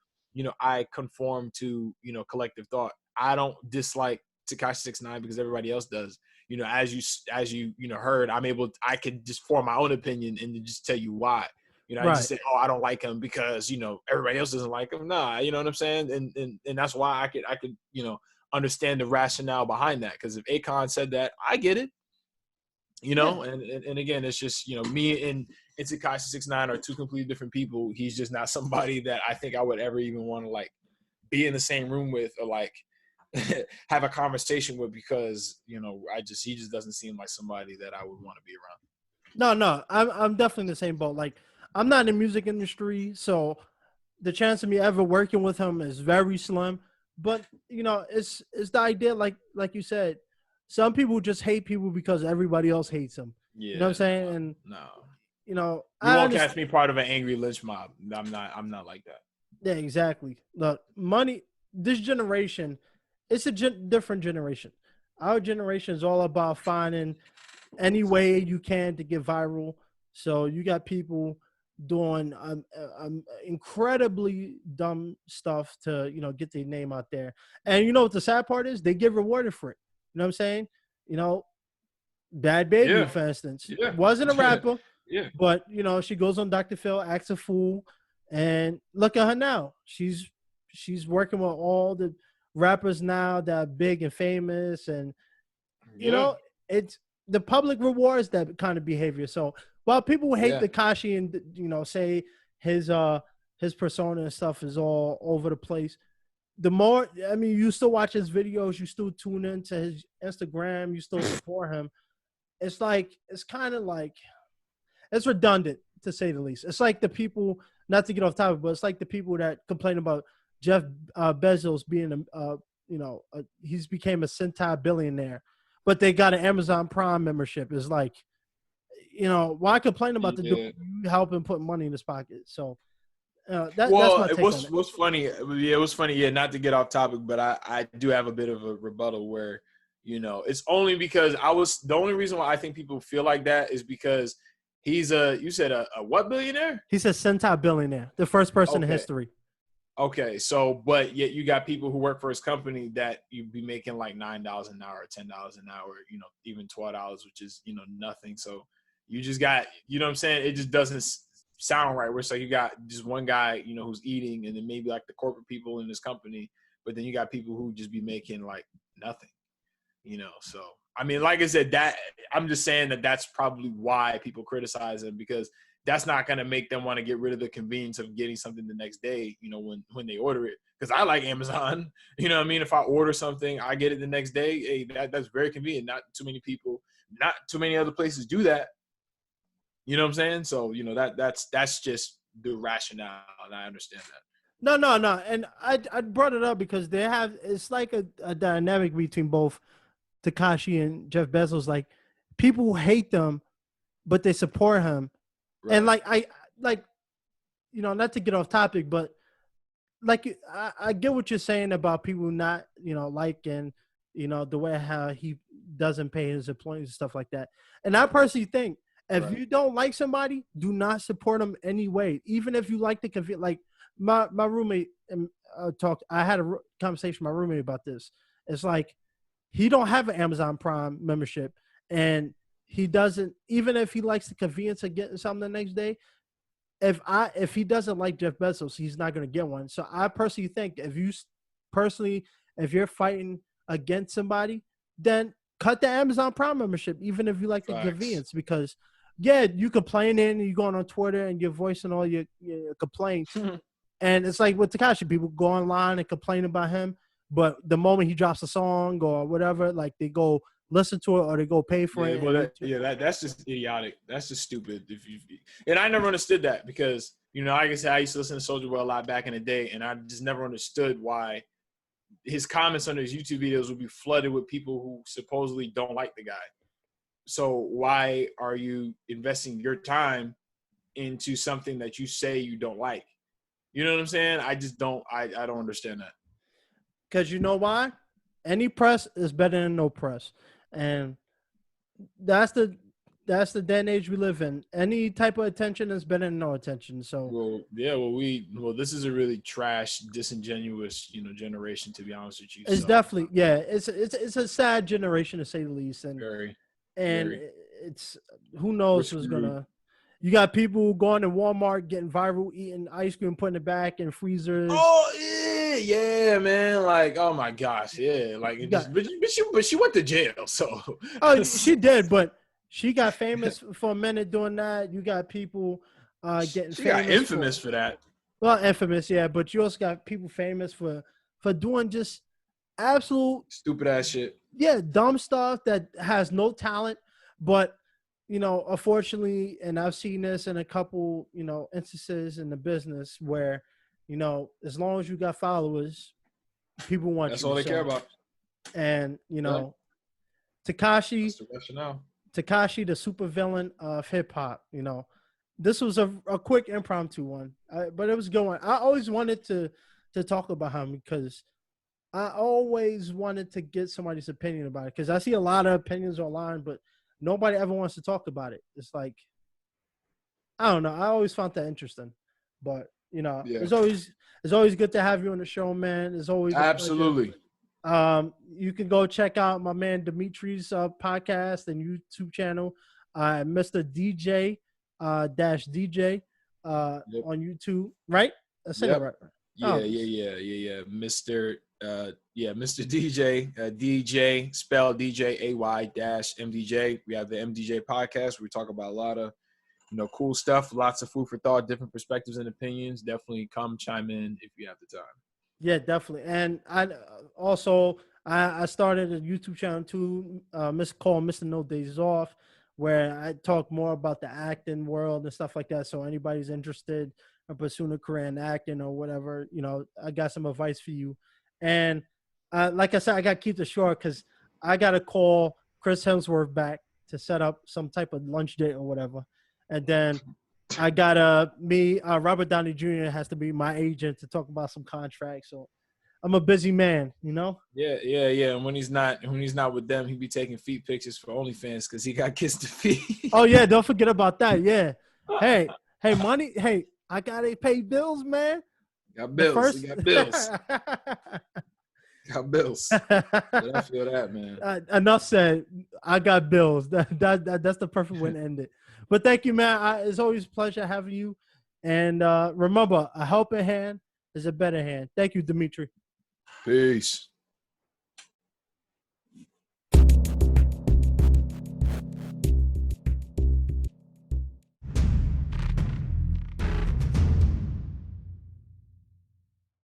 I conform to collective thought. I don't dislike Tekashi 6ix9ine because everybody else does. As you heard, I could just form my own opinion and just tell you why. I just say, I don't like him because everybody else doesn't like him. Nah, you know what I'm saying? And that's why I could understand the rationale behind that. Because if Akon said that, I get it. You know, and again, it's just, you know, me and Tekashi 6ix9ine are two completely different people. He's just not somebody that I think I would ever even want to like be in the same room with or like have a conversation with, because, you know, he just doesn't seem like somebody that I would want to be around. No, I'm definitely in the same boat. Like, I'm not in the music industry, so the chance of me ever working with him is very slim. But you know, it's the idea, like you said, some people just hate people because everybody else hates them. Yeah, you know what I'm saying? And no, you know, you won't catch me part of an angry lynch mob. I'm not like that. Yeah, exactly. Look, money. This generation, it's a different generation. Our generation is all about finding any way you can to get viral. So you got people doing incredibly dumb stuff to, you know, get their name out there. And you know what the sad part is? They get rewarded for it. You know what I'm saying? You know, Bad Baby, for instance, wasn't a rapper, but you know, she goes on Dr. Phil, acts a fool, and look at her now. She's working with all the rappers now that are big and famous, and you know, it's the public rewards that kind of behavior. So while people hate Tekashi and, you know, say his persona and stuff is all over the place, the more, I mean, you still watch his videos, you still tune into his Instagram, you still support him. It's like, it's kind of like, it's redundant to say the least. It's like the people, not to get off topic, but it's like the people that complain about Jeff Bezos being he's became a centibillionaire, but they got an Amazon Prime membership. Is like, you know, why complain about the dude you helping put money in his pocket? So that's my take on it. What's funny. Yeah, it was funny. Yeah, not to get off topic, but I do have a bit of a rebuttal where, you know, it's only because the only reason why I think people feel like that is because he's you said a what billionaire? He's a centibillionaire, the first person in history. Okay, so but yet you got people who work for his company that you'd be making like $9 an hour, $10 an hour, you know, even $12, which is, you know, nothing. So you just got, you know what I'm saying? It just doesn't sound right. Where it's like you got just one guy, you know, who's eating, and then maybe like the corporate people in this company, but then you got people who just be making like nothing, you know. So I mean, like I said, that I'm just saying that's probably why people criticize him, because that's not going to make them want to get rid of the convenience of getting something the next day, you know, when they order it. Because I like Amazon, you know what I mean? If I order something, I get it the next day. Hey, that's very convenient. Not too many people, not too many other places do that. You know what I'm saying? So, you know, that's just the rationale, and I understand that. No. And I brought it up because it's like a dynamic between both Tekashi and Jeff Bezos. Like, people hate them, but they support him. Right. And like, you know, not to get off topic, but like, I get what you're saying about people not, you know, liking, you know, the way how he doesn't pay his employees and stuff like that. And I personally think if you don't like somebody, do not support them anyway. Even if you like the like my roommate I had a conversation with my roommate about this. It's like, he don't have an Amazon Prime membership, and he doesn't, even if he likes the convenience of getting something the next day, if he doesn't like Jeff Bezos, he's not going to get one. So I personally think if you're fighting against somebody, then cut the Amazon Prime membership, even if you like the convenience, because you complaining and you're going on Twitter and you're voicing all your complaints. And it's like with Tekashi, people go online and complain about him, but the moment he drops a song or whatever, like, they go listen to it or they go pay for it. Well, that's just idiotic. That's just stupid. And I never understood that, because, you know, like I said, I used to listen to Soulja Boy a lot back in the day, and I just never understood why his comments under his YouTube videos would be flooded with people who supposedly don't like the guy. So why are you investing your time into something that you say you don't like? You know what I'm saying? I just don't. I don't understand that. Because you know why? Any press is better than no press. And that's the day and age we live in. Any type of attention is better than no attention. So this is a really trash, disingenuous, you know, generation, to be honest with you. It's definitely it's a sad generation, to say the least. And it's, who knows who's gonna. You got people going to Walmart, getting viral, eating ice cream, putting it back in freezers. Oh, yeah, man. Like, oh my gosh, yeah. Like, it just, but she went to jail, so. Oh, she did, but she got famous for a minute doing that. You got people getting she famous. Got infamous for that. Well, infamous, yeah, but you also got people famous for doing just absolute Stupid ass shit. Yeah, dumb stuff that has no talent, but unfortunately, and I've seen this in a couple, instances in the business where, as long as you got followers, people want That's you. all they care about. And Tekashi, That's the rationale. Tekashi, the supervillain of hip hop. This was a quick impromptu one, but it was going. I always wanted to talk about him because I always wanted to get somebody's opinion about it because I see a lot of opinions online, but nobody ever wants to talk about it. It's like, I don't know. I always found that interesting, but it's always good to have you on the show, man. It's always absolutely. You can go check out my man Dimitri's podcast and YouTube channel, Mr. DJ dash DJ on YouTube, right? I said it right. Yeah. Mr. Mr. DJ, DJ spelled DJAY dash MDJ. We have the MDJ podcast where we talk about a lot of cool stuff, lots of food for thought, different perspectives and opinions. Definitely come chime in if you have the time. Yeah, definitely. And I started a YouTube channel too, Mr. No Days Off, where I talk more about the acting world and stuff like that. So anybody's interested in pursuing a career in acting or whatever, I got some advice for you. And like I said, I got to keep it short because I got to call Chris Hemsworth back to set up some type of lunch date or whatever. And then I got Robert Downey Jr. has to be my agent to talk about some contracts. So I'm a busy man, Yeah. And when he's not with them, he be taking feet pictures for OnlyFans because he got kissed the feet. Oh yeah, don't forget about that. Yeah. Hey, money. Hey, I gotta pay bills, man. Got bills. Got bills. Got bills. I feel that, man. Enough said. I got bills. That's the perfect way to end it. But thank you, man. It's always a pleasure having you. And remember, a helping hand is a better hand. Thank you, Dimitri. Peace.